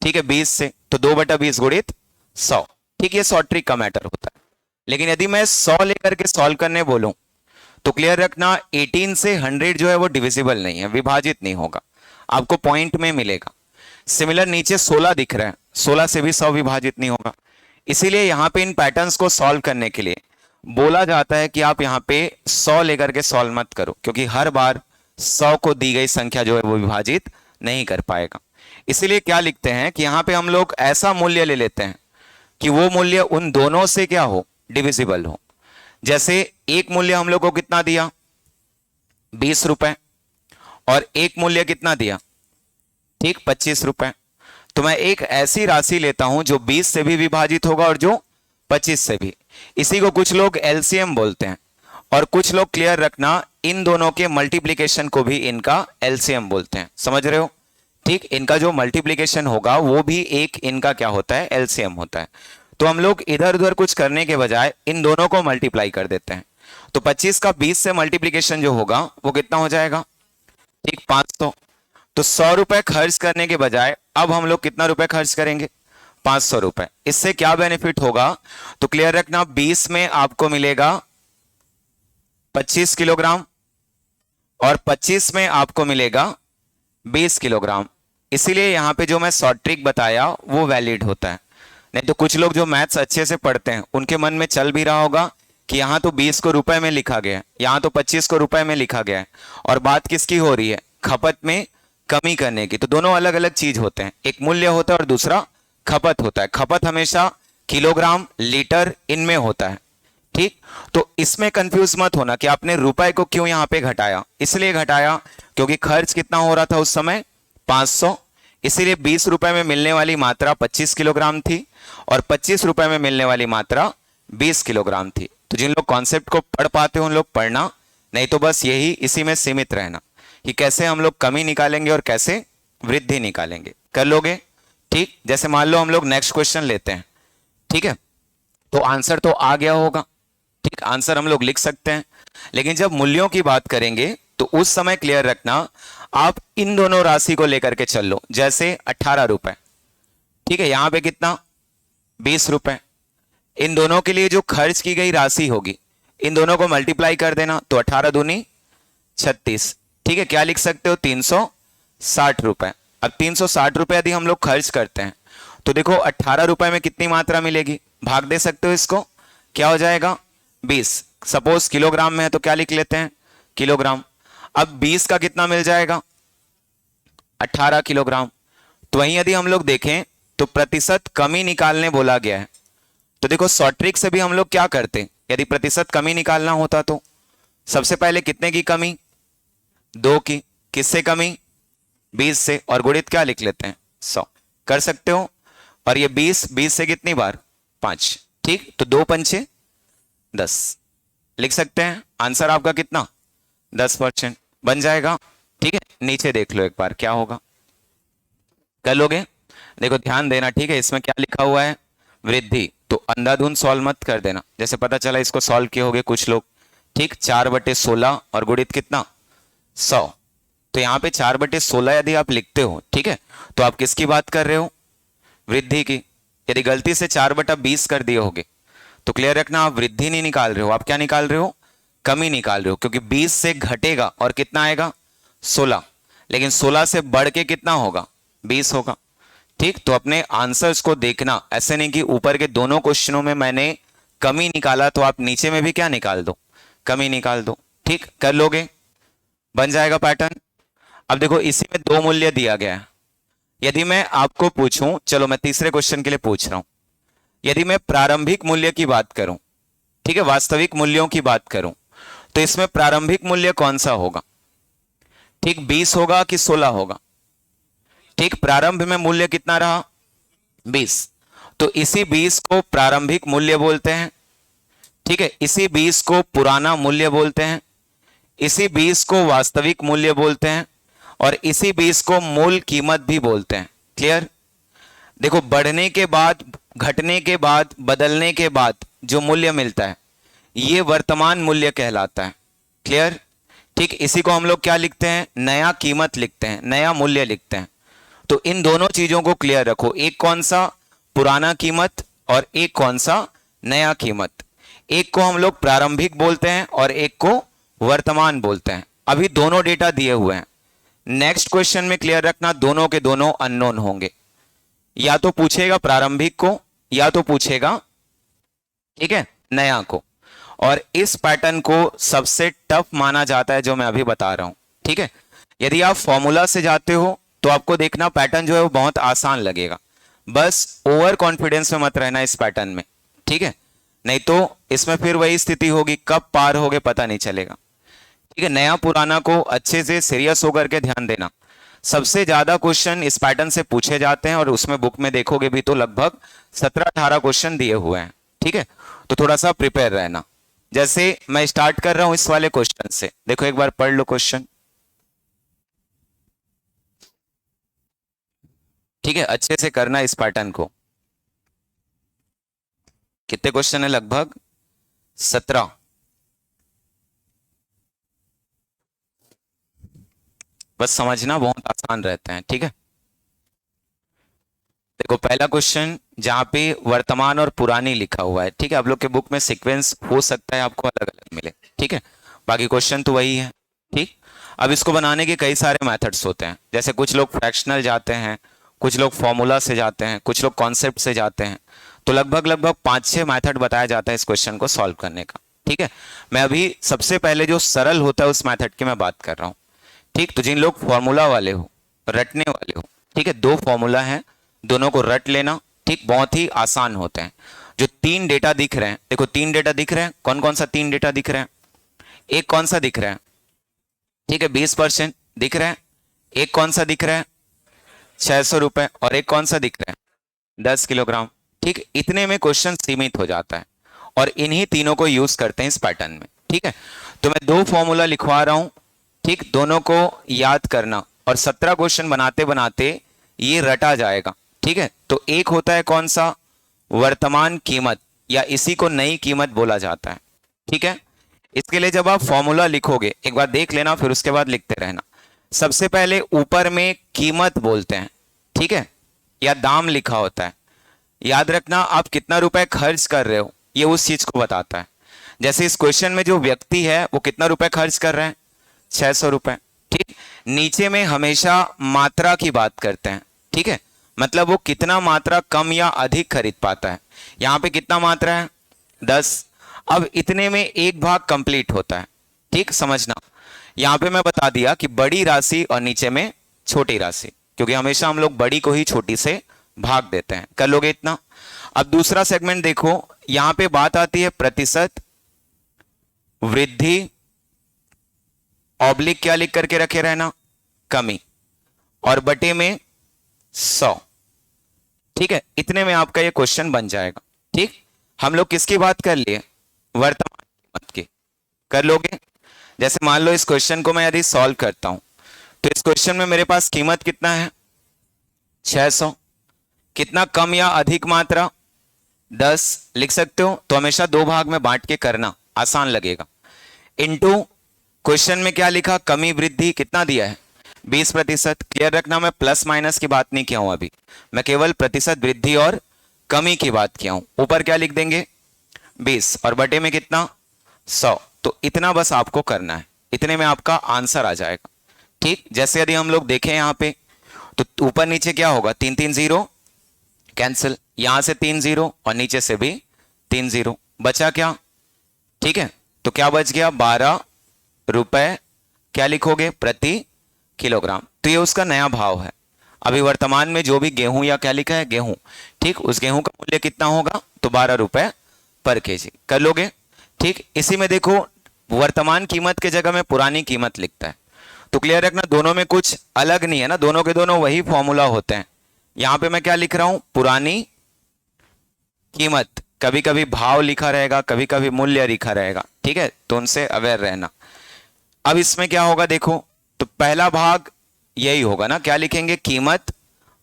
ठीक है 20 से, तो 2/20 गुणित 100, ठीक। ये शॉर्ट ट्रिक का मैटर होता है। लेकिन यदि मैं 100 लेकर के सॉल्व करने बोलूं तो क्लियर रखना 18 से 100 जो है वो डिविजिबल नहीं है, विभाजित नहीं होगा, आपको पॉइंट में मिलेगा। सिमिलर नीचे 16 दिख रहा है, 16 से भी 100 विभाजित नहीं होगा। इसीलिए यहां पे इन पैटर्न्स को सॉल्व करने के लिए बोला जाता है कि आप यहां पे 100 लेकर के सॉल्व मत करो, क्योंकि हर बार 100 को दी गई संख्या जो है वो विभाजित नहीं कर पाएगा। इसीलिए क्या लिखते हैं कि यहां पे हम लोग ऐसा मूल्य ले लेते हैं कि वो मूल्य उन दोनों से क्या हो, डिविजिबल हो। जैसे एक मूल्य हम लोग को कितना दिया, 20 रुपए, और एक मूल्य कितना दिया, ठीक 25 रुपए। तो मैं एक ऐसी राशि लेता हूं जो 20 से भी विभाजित होगा और जो 25 से भी। इसी को कुछ लोग एलसीएम बोलते हैं, और कुछ लोग क्लियर रखना इन दोनों के मल्टीप्लिकेशन को भी इनका एलसीएम बोलते हैं, समझ रहे हो, ठीक। इनका जो मल्टीप्लिकेशन होगा वो भी एक इनका क्या होता है, एलसीएम होता है। तो हम लोग इधर उधर कुछ करने के बजाय इन दोनों को मल्टीप्लाई कर देते हैं। तो 25 का 20 से मल्टीप्लिकेशन जो होगा वो कितना हो जाएगा, ठीक 500। तो 100 रुपए खर्च करने के बजाय अब हम लोग कितना रुपए खर्च करेंगे, 500 रुपए। इससे क्या बेनिफिट होगा, तो क्लियर रखना 20 में आपको मिलेगा 25 किलोग्राम और 25 में आपको मिलेगा 20 किलोग्राम। इसीलिए यहां पे जो मैं शॉर्ट ट्रिक बताया वो वैलिड होता है। नहीं तो कुछ लोग जो मैथ्स अच्छे से पढ़ते हैं उनके मन में चल भी रहा होगा कि यहां तो 20 को रुपए में लिखा गया है, यहां तो 25 को रुपए में लिखा गया है, और बात किसकी हो रही है, खपत में कमी करने की। तो दोनों अलग अलग चीज होते हैं, एक मूल्य होता है और दूसरा खपत होता है। खपत हमेशा किलोग्राम, लीटर इनमें होता है, ठीक। तो इसमें कंफ्यूज मत होना कि आपने रुपए को क्यों यहां पे घटाया, इसलिए घटाया क्योंकि खर्च कितना हो रहा था उस समय, 500। इसीलिए 20 रुपए में मिलने वाली मात्रा 25 किलोग्राम थी और 25 रुपए में मिलने वाली मात्रा 20 किलोग्राम थी। तो जिन लोग कॉन्सेप्ट को पढ़ पाते हो उन लोग पढ़ना, नहीं तो बस यही इसी में सीमित रहना कि कैसे हम लोग कमी निकालेंगे और कैसे वृद्धि निकालेंगे, कर लोगे, ठीक। जैसे मान लो हम लोग नेक्स्ट क्वेश्चन लेते हैं, ठीक है। तो आंसर तो आ गया होगा, ठीक, आंसर हम लोग लिख सकते हैं। लेकिन जब मूल्यों की बात करेंगे तो उस समय क्लियर रखना आप इन दोनों राशि को लेकर के चल लो। जैसे 18 रुपए, ठीक है, यहां पे कितना 20 रुपए। इन दोनों के लिए जो खर्च की गई राशि होगी इन दोनों को मल्टीप्लाई कर देना, तो 18 दूनी 36, ठीक है। क्या लिख सकते हो, 360 रुपए। अब 360 रुपए यदि हम लोग खर्च करते हैं तो देखो 18 रुपए में कितनी मात्रा मिलेगी, भाग दे सकते हो इसको, क्या हो जाएगा 20। सपोज किलोग्राम में है तो क्या लिख लेते हैं, किलोग्राम। अब 20 का कितना मिल जाएगा, 18 किलोग्राम। तो वहीं यदि हम लोग देखें तो प्रतिशत कमी निकालने बोला गया है, तो देखो शॉर्ट ट्रिक से भी हम लोग क्या करते, यदि प्रतिशत कमी निकालना होता तो सबसे पहले कितने की कमी, 2 की, किससे कमी, 20 से, और गुणित क्या लिख लेते हैं, 100 कर सकते हो। और ये 20 से कितनी बार, 5, ठीक, तो 2 पंचे 10 लिख सकते हैं। आंसर आपका कितना, 10% बन जाएगा। ठीक है, नीचे देख लो एक बार क्या होगा, कर लोगे। देखो ध्यान देना, ठीक है, इसमें क्या लिखा हुआ है, वृद्धि, तो अंधाधुंध सॉल्व मत कर देना, जैसे पता चला इसको सॉल्व किए होगे कुछ लोग, ठीक, 4/16 और गुणित कितना, 100। तो यहाँ पे 4/16 यदि आप लिखते हो, ठीक है, तो आप किसकी बात कर रहे हो, वृद्धि की। यदि गलती से 4/20 कर दिए होगे तो क्लियर रखना, आप वृद्धि नहीं निकाल रहे हो, आप क्या निकाल रहे हो, कमी निकाल रहे हो, क्योंकि 20 से घटेगा और कितना आएगा, 16, लेकिन 16 से बढ़ के कितना होगा, 20 होगा। ठीक, तो अपने आंसर्स को देखना, ऐसे नहीं कि ऊपर के दोनों क्वेश्चनों में मैंने कमी निकाला तो आप नीचे में भी क्या निकाल दो, कमी निकाल दो। ठीक, कर लोगे, बन जाएगा पैटर्न। अब देखो इसी में 2 मूल्य दिया गया है, यदि मैं आपको पूछूं, चलो मैं तीसरे क्वेश्चन के लिए पूछ रहा हूं, यदि मैं प्रारंभिक मूल्य की बात करूं, ठीक है, वास्तविक मूल्यों की बात करूं, तो इसमें प्रारंभिक मूल्य कौन सा होगा, ठीक, 20 होगा कि 16 होगा, ठीक, प्रारंभ में मूल्य कितना रहा, 20, तो इसी 20 को प्रारंभिक मूल्य बोलते हैं। ठीक है, इसी 20 को पुराना मूल्य बोलते हैं, इसी 20 को वास्तविक मूल्य बोलते हैं, और इसी 20 को मूल कीमत भी बोलते हैं। क्लियर, देखो बढ़ने के बाद, घटने के बाद, बदलने के बाद जो मूल्य मिलता है ये वर्तमान मूल्य कहलाता है। क्लियर, ठीक, इसी को हम लोग क्या लिखते हैं, नया कीमत लिखते हैं, नया मूल्य लिखते हैं। तो इन दोनों चीजों को क्लियर रखो, एक कौन सा पुराना कीमत और एक कौन सा नया कीमत, एक को हम लोग प्रारंभिक बोलते हैं और एक को वर्तमान बोलते हैं। अभी दोनों डेटा दिए हुए हैं, नेक्स्ट क्वेश्चन में क्लियर रखना दोनों के दोनों अननोन होंगे, या तो पूछेगा प्रारंभिक को या तो पूछेगा, ठीक है, नया को। और इस पैटर्न को सबसे टफ माना जाता है जो मैं अभी बता रहा हूं। ठीक है, यदि आप फॉर्मूला से जाते हो तो आपको देखना पैटर्न जो है वो बहुत आसान लगेगा, बस ओवर कॉन्फिडेंस में मत रहना इस पैटर्न में। ठीक है, नहीं तो इसमें फिर वही स्थिति होगी, कब पार होगे पता नहीं चलेगा। ठीक है, नया पुराना को अच्छे से सीरियस होकर के ध्यान देना। सबसे ज्यादा क्वेश्चन इस पैटर्न से पूछे जाते हैं और उसमें बुक में देखोगे भी तो लगभग 17-18 क्वेश्चन दिए हुए हैं। ठीक है, तो थोड़ा सा प्रिपेयर रहना। जैसे मैं स्टार्ट कर रहा हूं इस वाले क्वेश्चन से, देखो एक बार पढ़ लो क्वेश्चन। ठीक है, अच्छे से करना इस पैटर्न को। कितने क्वेश्चन है, लगभग 17। बस समझना, बहुत आसान रहते हैं। ठीक है, देखो पहला क्वेश्चन जहां पे वर्तमान और पुरानी लिखा हुआ है, ठीक है, आप लोग के बुक में सीक्वेंस हो सकता है आपको अलग अलग मिले, ठीक है, बाकी क्वेश्चन तो वही है। ठीक, अब इसको बनाने के कई सारे मेथड्स होते हैं, जैसे कुछ लोग फ्रैक्शनल जाते हैं, कुछ लोग फॉर्मूला से जाते हैं, कुछ लोग कॉन्सेप्ट से जाते हैं, तो लगभग लगभग 5-6 मेथड बताया जाता है इस क्वेश्चन को सॉल्व करने का। ठीक है, मैं अभी सबसे पहले जो सरल होता है उस मेथड की मैं बात कर रहा हूँ। ठीक, तो जिन लोग फॉर्मूला वाले हो, रटने वाले हो, ठीक है, 2 फॉर्मूला है, दोनों को रट लेना। ठीक, बहुत ही आसान होते हैं। जो 3 डेटा दिख रहे हैं, देखो 3 डेटा दिख रहे हैं, कौन कौन सा 3 डेटा दिख रहे हैं, एक कौन सा दिख रहा है, ठीक है, 20% दिख रहा है, एक कौन सा दिख रहा है 600 रुपए, और एक कौन सा दिख रहा है 10 किलोग्राम। ठीक, इतने में क्वेश्चन सीमित हो जाता है और इन्हीं तीनों को यूज करते हैं इस पैटर्न में। ठीक है, तो मैं 2 फॉर्मूला लिखवा रहा हूं, ठीक, दोनों को याद करना और 17 क्वेश्चन बनाते बनाते ये रटा जाएगा। ठीक है, तो एक होता है कौन सा, वर्तमान कीमत, या इसी को नई कीमत बोला जाता है। ठीक है, इसके लिए जब आप फॉर्मूला लिखोगे एक बार देख लेना, फिर उसके बाद लिखते रहना। सबसे पहले ऊपर में कीमत बोलते हैं, ठीक है, या दाम लिखा होता है। याद रखना आप कितना रुपए खर्च कर रहे हो ये उस चीज को बताता है। जैसे इस क्वेश्चन में जो व्यक्ति है वो कितना रुपए खर्च कर रहा है, 600 रुपए। ठीक, नीचे में हमेशा मात्रा की बात करते हैं। ठीक है, मतलब वो कितना मात्रा कम या अधिक खरीद पाता है। यहां पे कितना मात्रा है, 10। अब इतने में एक भाग कंप्लीट होता है। ठीक, समझना, यहां पे मैं बता दिया कि बड़ी राशि और नीचे में छोटी राशि, क्योंकि हमेशा हम लोग बड़ी को ही छोटी से भाग देते हैं। कर लोगे इतना। अब दूसरा सेगमेंट देखो, यहां पे बात आती है प्रतिशत वृद्धि ऑब्लिक क्या लिख करके रखे रहना, कमी, और बटे में 100। ठीक है, इतने में आपका ये क्वेश्चन बन जाएगा। ठीक, हम लोग किसकी बात कर लिए, वर्तमान कीमत की। कर लोगे? जैसे मान लो इस क्वेश्चन को मैं यदि सॉल्व करता हूं, तो इस क्वेश्चन में मेरे पास कीमत कितना है, 600। कितना कम या अधिक मात्रा, 10 लिख सकते हो। तो हमेशा दो भाग में बांट के करना आसान लगेगा। इनटू क्वेश्चन में क्या लिखा, कमी वृद्धि कितना दिया है, 20%। क्लियर रखना, मैं प्लस माइनस की बात नहीं किया हूं अभी, मैं केवल प्रतिशत वृद्धि और कमी की बात किया हूं। ऊपर क्या लिख देंगे, 20, और बटे में कितना, 100। तो इतना बस आपको करना है, इतने में आपका आंसर आ जाएगा। ठीक, जैसे यदि हम लोग देखें यहां पे, तो ऊपर नीचे क्या होगा, 3 3 0 कैंसिल, यहां से 3 0 और नीचे से भी 3 0, बचा क्या, ठीक है, तो क्या बच गया, 12 रुपए क्या लिखोगे, प्रति किलोग्राम। तो ये उसका नया भाव है। अभी वर्तमान में जो भी गेहूं या क्या लिखा है, गेहूं, ठीक, उस गेहूं का मूल्य कितना होगा, तो 12 रुपए पर केजी। कर लोगे? ठीक, इसी में देखो वर्तमान कीमत के जगह में पुरानी कीमत लिखता है। तो क्लियर रखना, दोनों में कुछ अलग नहीं है ना, दोनों के दोनों वही फॉर्मूला होते हैं। यहां पे मैं क्या लिख रहा हूं, पुरानी कीमत, कभी कभी भाव लिखा रहेगा, कभी कभी मूल्य लिखा रहेगा। ठीक है, तो उनसे अवेयर रहना। अब इसमें क्या होगा देखो, तो पहला भाग यही होगा ना, क्या लिखेंगे, कीमत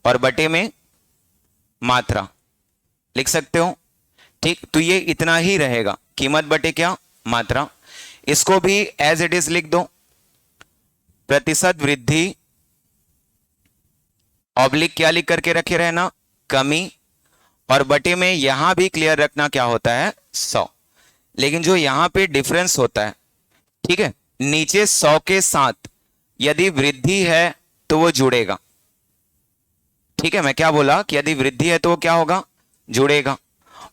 और बटे में मात्रा लिख सकते हो। ठीक, तो ये इतना ही रहेगा, कीमत बटे क्या, मात्रा। इसको भी एज इट इज लिख दो, प्रतिशत वृद्धि ऑब्लिक क्या लिख करके रखे रहना, कमी, और बटे में यहां भी क्लियर रखना क्या होता है, 100। लेकिन जो यहां पे डिफरेंस होता है, ठीक है, नीचे 100 के साथ यदि वृद्धि है तो वो जुड़ेगा। ठीक है, मैं क्या बोला कि यदि वृद्धि है तो वो क्या होगा, जुड़ेगा,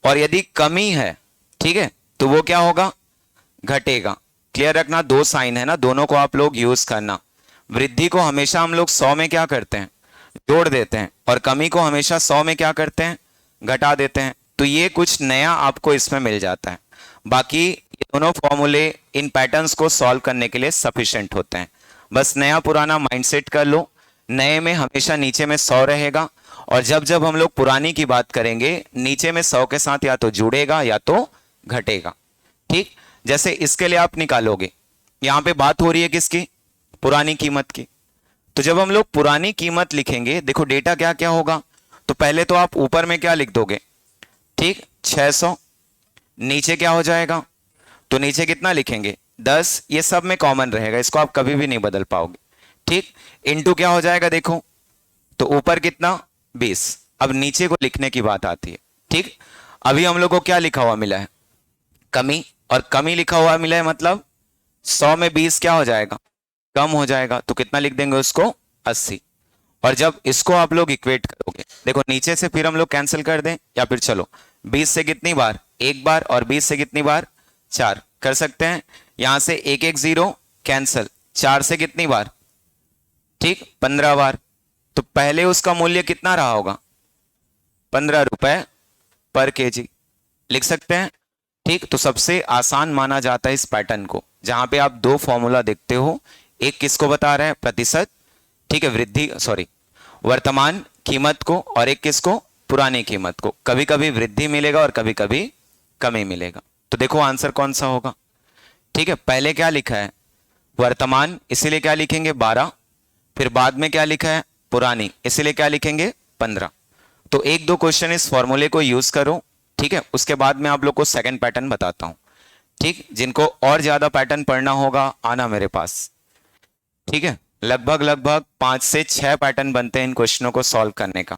और यदि कमी है, ठीक है, तो वो क्या होगा, घटेगा। क्लियर रखना, दो साइन है ना, दोनों को आप लोग यूज करना। वृद्धि को हमेशा हम लोग 100 में क्या करते हैं, जोड़ देते हैं, और कमी को हमेशा 100 में क्या करते हैं, घटा देते हैं। तो ये कुछ नया आपको इसमें मिल जाता है। बाकी ये दोनों फॉर्मूले इन पैटर्न्स को सॉल्व करने के लिए सफिशिएंट होते हैं। बस नया पुराना माइंडसेट कर लो। नए में हमेशा नीचे में 100 रहेगा, और जब जब हम लोग पुरानी की बात करेंगे, नीचे में 100 के साथ या तो जुड़ेगा या तो घटेगा। ठीक, जैसे इसके लिए आप निकालोगे, यहां पे बात हो रही है किसकी, पुरानी कीमत की। तो जब हम लोग पुरानी कीमत लिखेंगे, देखो डेटा क्या क्या होगा, तो पहले तो आप ऊपर में क्या लिख दोगे, ठीक, 600। नीचे क्या हो जाएगा, तो नीचे कितना लिखेंगे, 10। ये सब में कॉमन रहेगा, इसको आप कभी भी नहीं बदल पाओगे। ठीक, इनटू क्या हो जाएगा देखो, तो ऊपर कितना, 20। अब नीचे को लिखने की बात आती है। ठीक, अभी हम लोग को क्या लिखा हुआ मिला है, कमी, और कमी लिखा हुआ मिला है, मतलब 100 में 20 क्या हो जाएगा, कम हो जाएगा। तो कितना लिख देंगे उसको, 80। और जब इसको आप लोग इक्वेट करोगे, देखो नीचे से फिर हम लोग कैंसिल कर दें, या फिर चलो 20 से कितनी बार, एक बार, और 20 से कितनी बार, 4 कर सकते हैं। यहां से 1 1 0 कैंसिल, 4 से कितनी बार, ठीक, 15 बार। तो पहले उसका मूल्य कितना रहा होगा, 15 रुपए पर केजी लिख सकते हैं। ठीक, तो सबसे आसान माना जाता है इस पैटर्न को, जहां पे आप दो फॉर्मूला देखते हो, एक किसको बता रहा है, प्रतिशत, ठीक है, वृद्धि, सॉरी, वर्तमान कीमत को, और एक किसको, पुरानी कीमत को। कभी कभी वृद्धि मिलेगा और कभी कभी कमी मिलेगा। तो देखो आंसर कौन सा होगा। ठीक है, पहले क्या लिखा है, वर्तमान, इसीलिए क्या लिखेंगे 12। फिर बाद में क्या लिखा है, पुरानी, इसीलिए क्या लिखेंगे 15। तो एक दो क्वेश्चन इस फॉर्मूले को यूज करो। ठीक है, उसके बाद में आप लोग को सेकंड पैटर्न बताता हूं। ठीक, जिनको और ज्यादा पैटर्न पढ़ना होगा, आना मेरे पास। ठीक है, लगभग लगभग 5 से 6 पैटर्न बनते हैं इन क्वेश्चनों को सॉल्व करने का,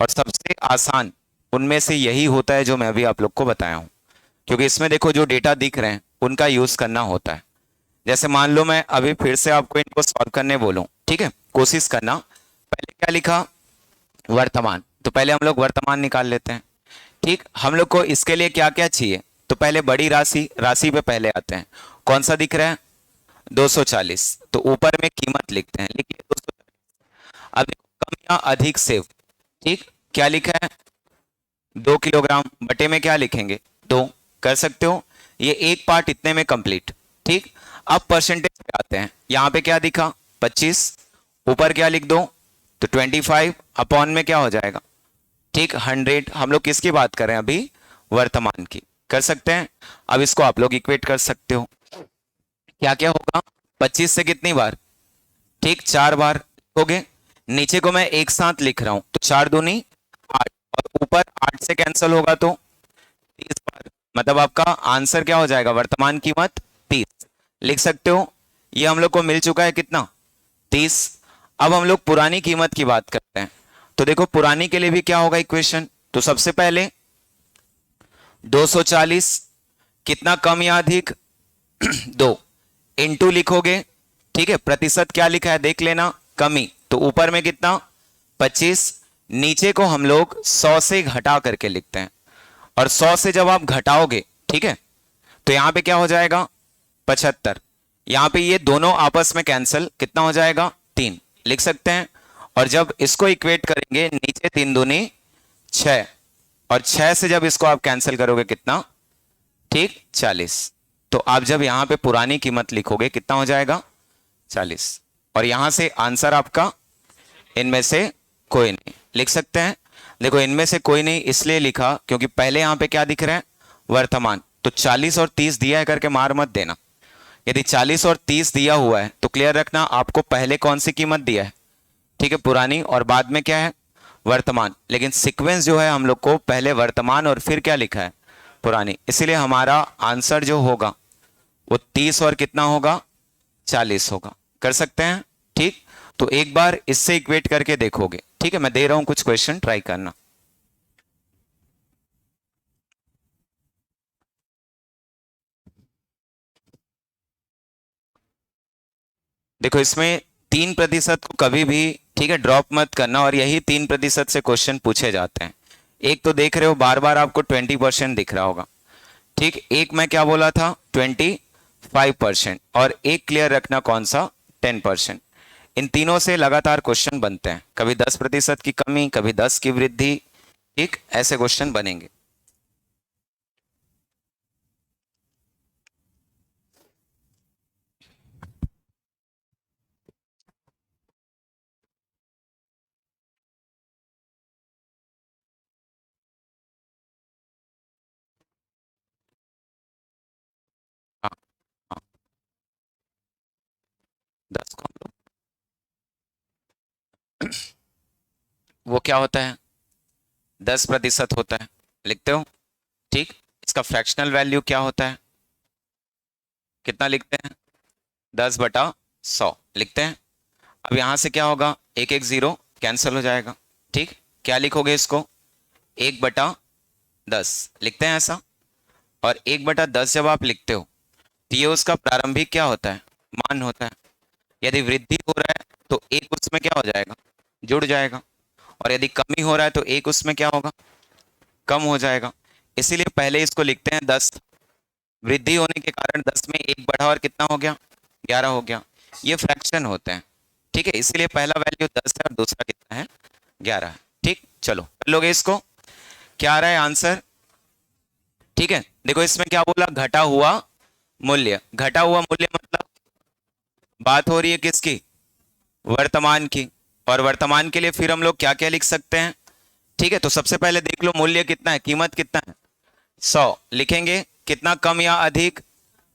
और सबसे आसान उनमें से यही होता है जो मैं अभी आप लोग को बताया हूं। क्योंकि इसमें देखो जो डेटा दिख रहे हैं उनका यूज करना होता है। जैसे मान लो मैं अभी फिर से आपको इनको सॉल्व करने बोलूं, ठीक है, कोशिश करना। पहले क्या लिखा, वर्तमान, तो पहले हम लोग वर्तमान निकाल लेते हैं। ठीक, हम लोग को इसके लिए क्या क्या चाहिए, तो पहले बड़ी राशि, राशि पे पहले आते हैं। कौन सा दिख रहा है, 240। तो ऊपर में कीमत लिखते हैं, लिखिए 240। अब कम या अधिक सेव, ठीक, क्या लिखा है, 2 किलोग्राम बटे में क्या लिखेंगे 2, कर सकते हो। ये एक पार्ट इतने में कंप्लीट। ठीक, अब परसेंटेज पे आते हैं। यहां पे क्या दिखा 25, ऊपर क्या लिख दो तो 25 अपॉन में क्या हो जाएगा, ठीक 100। हम लोग किसकी बात कर रहे हैं अभी, वर्तमान की। कर सकते हैं। अब इसको आप लोग इक्वेट कर सकते हो। क्या क्या होगा, 25 से कितनी बार, ठीक 4 बार लिखोगे। नीचे को मैं एक साथ लिख रहा हूं तो 4 दूनी 8, और ऊपर 8 से कैंसिल होगा तो 30 बार। मतलब आपका आंसर क्या हो जाएगा, वर्तमान कीमत 30 लिख सकते हो। ये हम लोग को मिल चुका है कितना, 30। अब हम लोग पुरानी कीमत की बात करते हैं। तो देखो पुरानी के लिए भी क्या होगा इक्वेशन, तो सबसे पहले 240 कितना कम या अधिक 2 इंटू लिखोगे। ठीक है, प्रतिशत क्या लिखा है देख लेना, कमी, तो ऊपर में कितना 25, नीचे को हम लोग 100 से घटा करके लिखते हैं। और 100 से जब आप घटाओगे, ठीक है, तो यहां पे क्या हो जाएगा 75। यहां पे ये दोनों आपस में कैंसिल, कितना हो जाएगा 3 लिख सकते हैं। और जब इसको इक्वेट करेंगे, नीचे 3 दूनी 6, और 6 से जब इसको आप कैंसिल करोगे कितना, ठीक 40। तो आप जब यहां पे पुरानी कीमत लिखोगे कितना हो जाएगा 40। और यहां से आंसर आपका इनमें से कोई नहीं लिख सकते हैं। देखो इनमें से कोई नहीं इसलिए लिखा क्योंकि पहले यहां पे क्या दिख रहा है, वर्तमान। तो 40 और 30 दिया है करके मार मत देना। यदि 40 और 30 दिया हुआ है तो क्लियर रखना आपको पहले कौन सी कीमत दिया है, ठीक है पुरानी, और बाद में क्या है वर्तमान। लेकिन सीक्वेंस जो है हम लोग को पहले वर्तमान और फिर क्या लिखा है पुरानी, इसीलिए हमारा आंसर जो होगा वो 30 और कितना होगा 40 होगा। कर सकते हैं, ठीक। तो एक बार इससे इक्वेट करके देखोगे, ठीक है, मैं दे रहा हूं कुछ क्वेश्चन ट्राई करना। देखो इसमें 3% को कभी भी, ठीक है, ड्रॉप मत करना, और यही 3% से क्वेश्चन पूछे जाते हैं। एक तो देख रहे हो बार बार आपको 20% दिख रहा होगा, ठीक। एक मैं क्या बोला था 25%, और एक क्लियर रखना कौन सा 10%। इन तीनों से लगातार क्वेश्चन बनते हैं, कभी 10% की कमी, कभी 10 की वृद्धि, ठीक, ऐसे क्वेश्चन बनेंगे। हाँ हाँ, 10 को हम लोग वो क्या होता है 10% होता है, लिखते हो, ठीक। इसका फ्रैक्शनल वैल्यू क्या होता है, कितना लिखते हैं 10/100 लिखते हैं। अब यहां से क्या होगा, एक एक जीरो कैंसिल हो जाएगा, ठीक। क्या लिखोगे इसको 1/10 लिखते हैं ऐसा। और 1/10 जब आप लिखते हो तो ये उसका प्रारंभिक क्या होता है, मान होता है। यदि वृद्धि हो रहा है तो एक उसमें क्या हो जाएगा, जुड़ जाएगा। और यदि कमी हो रहा है तो एक उसमें क्या होगा, कम हो जाएगा। इसीलिए पहले इसको लिखते हैं 10, वृद्धि होने के कारण 10 में एक बढ़ा और कितना हो गया 11 हो गया। ये फ्रैक्शन होते हैं, ठीक है, इसीलिए पहला वैल्यू 10 है और दूसरा कितना है 11 है, ठीक। चलो कर लोगे इसको, क्या आ रहा है आंसर, ठीक है। देखो इसमें क्या बोला, घटा हुआ मूल्य। घटा हुआ मूल्य मतलब बात हो रही है किसकी, वर्तमान की। और वर्तमान के लिए फिर हम लोग क्या क्या लिख सकते हैं, ठीक है। तो सबसे पहले देख लो मूल्य कितना है, कीमत कितना है 100 लिखेंगे, कितना कम या अधिक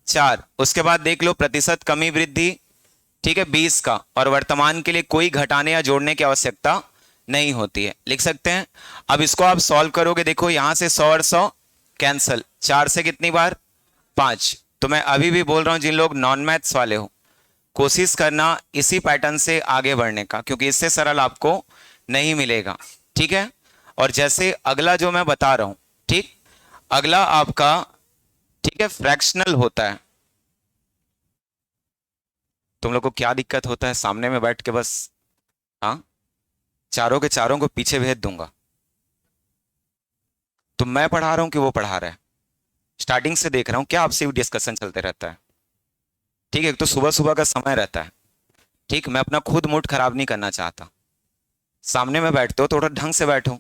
4। उसके बाद देख लो प्रतिशत कमी वृद्धि, ठीक है 20 का। और वर्तमान के लिए कोई घटाने या जोड़ने की आवश्यकता नहीं होती है, लिख सकते हैं। अब इसको आप सॉल्व करोगे, देखो यहां से 100 और 100 कैंसल, 4 से कितनी बार 5। तो मैं अभी भी बोल रहा हूं जिन लोग नॉन मैथ्स वाले हो, कोशिश करना इसी पैटर्न से आगे बढ़ने का, क्योंकि इससे सरल आपको नहीं मिलेगा, ठीक है। और जैसे अगला जो मैं बता रहा हूं, ठीक, अगला आपका, ठीक है, फ्रैक्शनल होता है। तुम लोग को क्या दिक्कत होता है, सामने में बैठ के बस, हाँ, चारों के चारों को पीछे भेज दूंगा। तो मैं पढ़ा रहा हूं कि वो पढ़ा रहा है, स्टार्टिंग से देख रहा हूं क्या आपसे डिस्कशन चलते रहता है, ठीक है। एक तो सुबह सुबह का समय रहता है, ठीक, मैं अपना खुद मूड खराब नहीं करना चाहता। सामने में बैठते हो थोड़ा ढंग से बैठो,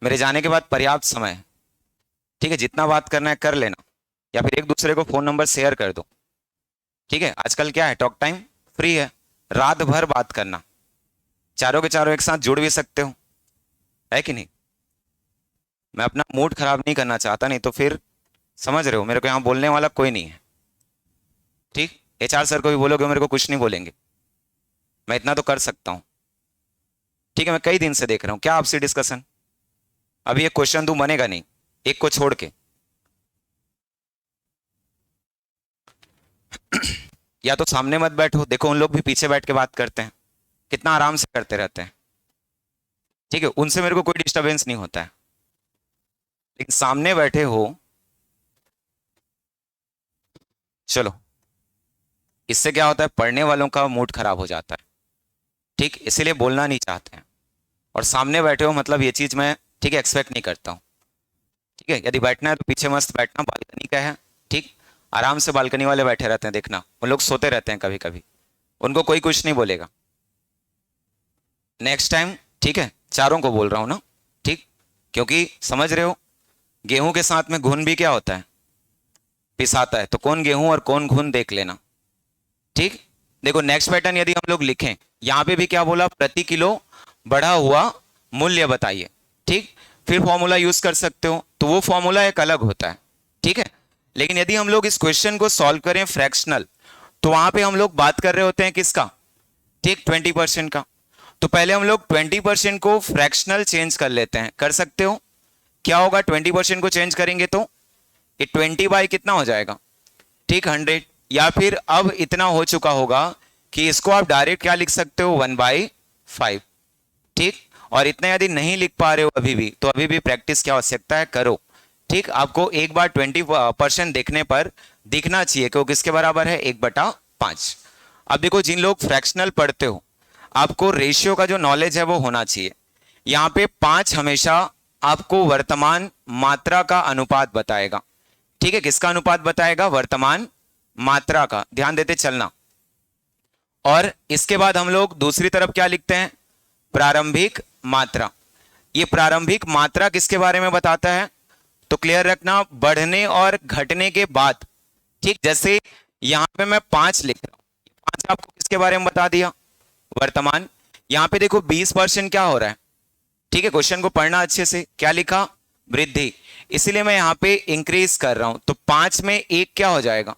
मेरे जाने के बाद पर्याप्त समय है, ठीक है, जितना बात करना है कर लेना, या फिर एक दूसरे को फोन नंबर शेयर कर दो, ठीक है। आजकल क्या है, टॉक टाइम फ्री है, रात भर बात करना, चारों के चारों एक साथ जुड़ भी सकते हो, है कि नहीं। मैं अपना मूड खराब नहीं करना चाहता, नहीं तो फिर समझ रहे हो मेरे को यहाँ बोलने वाला कोई नहीं है, ठीक। एचआर सर को भी बोलोगे मेरे को कुछ नहीं बोलेंगे, मैं इतना तो कर सकता हूँ, ठीक है। मैं कई दिन से देख रहा हूँ, क्या आपसे डिस्कशन, अभी एक क्वेश्चन दूं बनेगा नहीं, एक को छोड़ के। या तो सामने मत बैठो, देखो उन लोग भी पीछे बैठ के बात करते हैं, कितना आराम से करते रहते हैं, ठीक है, उनसे मेरे को कोई डिस्टरबेंस नहीं होता है। लेकिन सामने बैठे हो, चलो, इससे क्या होता है, पढ़ने वालों का मूड खराब हो जाता है, ठीक, इसीलिए बोलना नहीं चाहते हैं। और सामने बैठे हो मतलब ये चीज मैं, ठीक है, एक्सपेक्ट नहीं करता हूँ, ठीक है। यदि बैठना है तो पीछे मस्त बैठना, बालकनी का है, ठीक, आराम से बालकनी वाले बैठे रहते हैं, देखना उन लोग सोते रहते हैं कभी कभी, उनको कोई कुछ नहीं बोलेगा। नेक्स्ट टाइम, ठीक है, चारों को बोल रहा हूं ना, ठीक, क्योंकि समझ रहे हो गेहूं के साथ में घुन भी क्या होता है, पिसाता है, तो कौन गेहूं और कौन घुन देख लेना, ठीक। देखो नेक्स्ट पैटर्न यदि हम लोग लिखें, यहां पे भी क्या बोला, प्रति किलो बढ़ा हुआ मूल्य बताइए, ठीक। फिर फॉर्मूला यूज कर सकते हो, तो वो फॉर्मूला एक अलग होता है, ठीक है। लेकिन यदि हम लोग इस क्वेश्चन को सॉल्व करें फ्रैक्शनल, तो वहां पे हम लोग बात कर रहे होते हैं किसका, ठीक, 20% का। तो पहले हम लोग 20% को फ्रैक्शनल चेंज कर लेते हैं, कर सकते हो। क्या होगा, 20% को चेंज करेंगे तो ये 20 बाई कितना हो जाएगा, ठीक, 100। या फिर अब इतना हो चुका होगा कि इसको आप डायरेक्ट क्या लिख सकते हो, 1/5, ठीक। और इतना यदि नहीं लिख पा रहे हो अभी भी, तो अभी भी प्रैक्टिस की आवश्यकता है, करो, ठीक। आपको एक बार 20% देखने पर दिखना चाहिए कि वो किसके बराबर है, 1/5। अब देखो जिन लोग फ्रैक्शनल पढ़ते हो, आपको रेशियो का जो नॉलेज है वो होना चाहिए। यहाँ पे 5 हमेशा आपको वर्तमान मात्रा का अनुपात बताएगा, ठीक है, किसका अनुपात बताएगा, वर्तमान मात्रा का, ध्यान देते चलना। और इसके बाद हम लोग दूसरी तरफ क्या लिखते हैं, प्रारंभिक मात्रा। ये प्रारंभिक मात्रा किसके बारे में बताता है, तो क्लियर रखना, बढ़ने और घटने के बाद, ठीक। जैसे यहां पे मैं 5 लिख रहा हूं, 5 आपको किसके बारे में बता दिया, वर्तमान। यहां पे देखो 20% क्या हो रहा है, ठीक है, क्वेश्चन को पढ़ना अच्छे से, क्या लिखा, वृद्धि, इसीलिए मैं यहां पे इंक्रीज कर रहा हूं, तो 5 में 1 क्या हो जाएगा,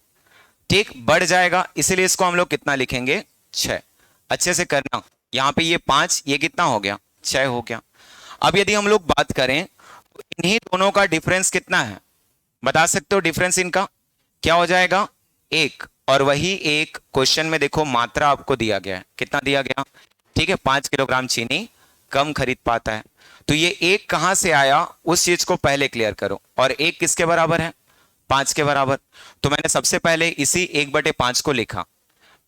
ठीक, बढ़ जाएगा, इसीलिए इसको हम लोग कितना लिखेंगे, 6। अच्छे से करना, यहां पे ये 5, ये कितना हो गया, 6 हो गया। अब यदि हम लोग बात करें तो इन्हीं दोनों का डिफरेंस कितना है, बता सकते हो, डिफरेंस इनका क्या हो जाएगा, 1। और वही एक क्वेश्चन में देखो मात्रा आपको दिया गया है, कितना दिया गया, ठीक है, 5 किलोग्राम चीनी कम खरीद पाता है। तो ये 1 कहां से आया, उस चीज को पहले क्लियर करो। और 1 किसके बराबर है, 5 के बराबर। तो मैंने सबसे पहले इसी 1/5 को लिखा,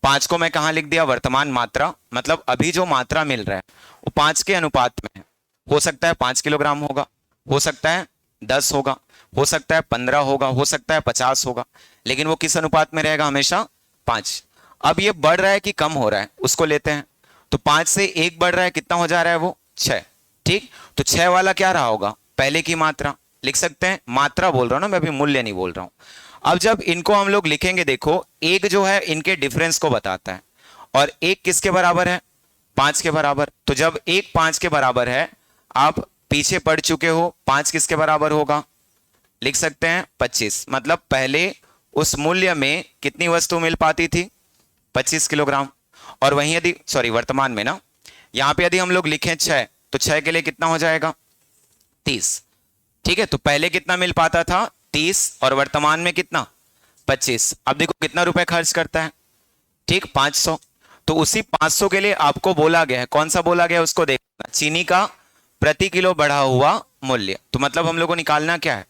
5 को मैं कहां लिख दिया, वर्तमान मात्रा, मतलब अभी जो मात्रा मिल रहा है वो 5 के अनुपात में है। हो सकता है 5 किलोग्राम होगा, हो सकता है 10 होगा, हो सकता है 15 होगा, हो सकता है 50 होगा, लेकिन वो किस अनुपात में रहेगा, हमेशा 5। अब ये बढ़ रहा है कि कम हो रहा है, उसको लेते हैं। तो 5 से 1 बढ़ रहा है, कितना हो जा रहा है वो, 6, ठीक। तो 6 वाला क्या रहा होगा, पहले की मात्रा, लिख सकते हैं, मात्रा बोल रहा हूं ना मैं, अभी मूल्य नहीं बोल रहा हूं। अब जब इनको हम लोग लिखेंगे, देखो एक जो है इनके डिफरेंस को बताता है, और एक किसके बराबर है, 5 के बराबर। तो जब एक 5 के बराबर है, आप पीछे पढ़ चुके हो, 5 किसके बराबर होगा, लिख सकते हैं 25, मतलब पहले उस मूल्य में कितनी वस्तु मिल पाती थी, 25 किलोग्राम। और वहीं यदि, सॉरी, वर्तमान में ना, यहां पे यदि हम लोग लिखें 6, तो 6 के लिए कितना हो जाएगा, 30, ठीक है। तो पहले कितना मिल पाता था, 30, और वर्तमान में कितना, 25। अब देखो कितना रुपए खर्च करता है, ठीक, 500। तो उसी 500 के लिए आपको बोला गया है, कौन सा बोला गया है उसको देखना, चीनी का प्रति किलो बढ़ा हुआ मूल्य। तो मतलब हम लोग को निकालना क्या है,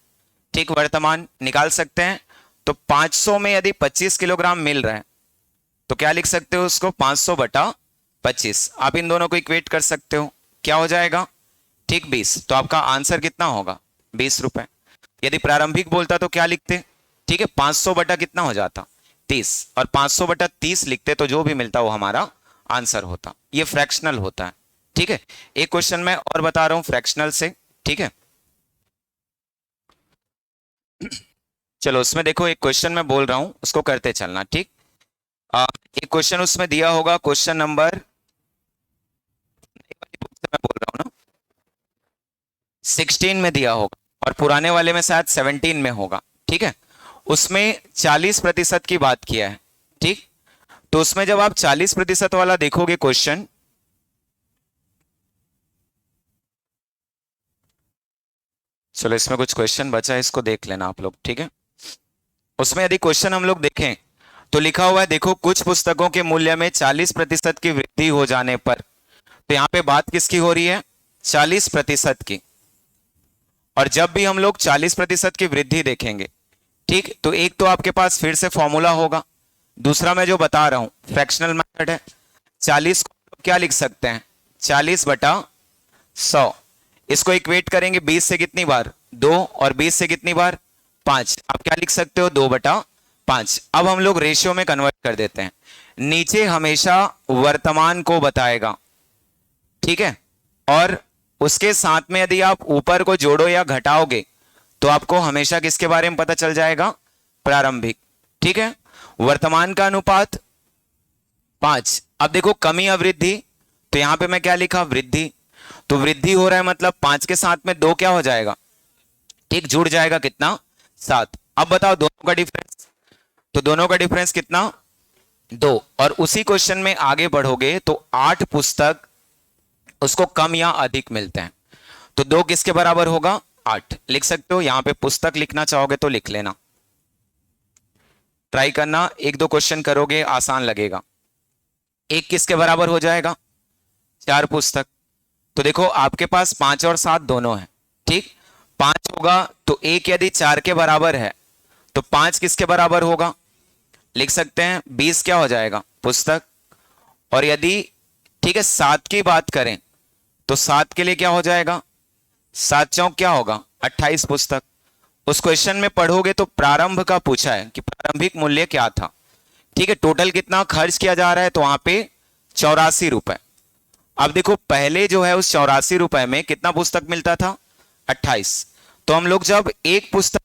ठीक, वर्तमान निकाल सकते हैं। तो 500 में यदि 25 किलोग्राम मिल रहा है, तो क्या लिख सकते हो उसको, 500/25। आप इन दोनों को इक्वेट कर सकते हो, क्या हो जाएगा, ठीक, 20। तो आपका आंसर कितना होगा, 20 रुपए। यदि प्रारंभिक बोलता तो क्या लिखते, ठीक है, 500 बटा कितना हो जाता, 30, और 500/30 लिखते तो जो भी मिलता वो हमारा आंसर होता। ये फ्रैक्शनल होता है, ठीक है। एक क्वेश्चन मैं और बता रहा हूं फ्रैक्शनल से, ठीक है। चलो उसमें देखो एक क्वेश्चन मैं बोल रहा हूं, उसको करते चलना, ठीक। एक क्वेश्चन उसमें दिया होगा, क्वेश्चन नंबर, मैं बोल रहा हूं ना, 16 में दिया होगा, और पुराने वाले में शायद 17 में होगा, ठीक है। उसमें 40% की बात किया है, ठीक। तो उसमें जब आप 40% वाला देखोगे क्वेश्चन, चलो इसमें कुछ क्वेश्चन बचा है, इसको देख लेना आप लोग, ठीक है। उसमें यदि क्वेश्चन हम लोग देखें तो लिखा हुआ है, देखो कुछ पुस्तकों के मूल्य में 40% की वृद्धि हो जाने पर, तो यहां पे बात किसकी हो रही है, 40% की। और जब भी हम लोग 40% की वृद्धि देखेंगे, ठीक, तो एक तो आपके पास फिर से फॉर्मूला होगा, दूसरा मैं जो बता रहा हूं फ्रैक्शनल मेथड है। 40 को क्या लिख सकते हैं, 40/100। इसको इक्वेट करेंगे 20 से कितनी बार, 2, और 20 से कितनी बार, 5। आप क्या लिख सकते हो, 2/5। अब हम लोग रेशियो में कन्वर्ट कर देते हैं। नीचे हमेशा वर्तमान को बताएगा, ठीक है, और उसके साथ में यदि आप ऊपर को जोड़ो या घटाओगे तो आपको हमेशा किसके बारे में पता चल जाएगा, प्रारंभिक, ठीक है। वर्तमान का अनुपात 5। अब देखो कमी या वृद्धि, तो यहां पे मैं क्या लिखा, वृद्धि। तो वृद्धि हो रहा है मतलब 5 के साथ में 2 क्या हो जाएगा, ठीक, जुड़ जाएगा, कितना, 7। अब बताओ दोनों का डिफरेंस, तो दोनों का डिफरेंस कितना, 2। और उसी क्वेश्चन में आगे बढ़ोगे तो 8 पुस्तक उसको कम या अधिक मिलते हैं, तो 2 किसके बराबर होगा, 8। लिख सकते हो, यहां पे पुस्तक लिखना चाहोगे तो लिख लेना, ट्राई करना, 1-2 क्वेश्चन करोगे आसान लगेगा। 1 किसके बराबर हो जाएगा, 4 पुस्तक। तो देखो आपके पास 5 और 7 दोनों है, ठीक। 5 होगा तो 1 यदि 4 के बराबर है तो 5 किसके बराबर होगा, लिख सकते हैं 20 क्या हो जाएगा, पुस्तक। और यदि, ठीक है, 7 की बात करें तो 7 के लिए क्या हो जाएगा, 7 चौक क्या होगा, 28 पुस्तक। उस क्वेश्चन में पढ़ोगे तो प्रारंभ का पूछा है कि प्रारंभिक मूल्य क्या था, ठीक है, टोटल कितना खर्च किया जा रहा है, तो वहां पे 84 रुपए। अब देखो पहले जो है उस 84 रुपए में कितना पुस्तक मिलता था, 28। तो हम लोग जब एक पुस्तक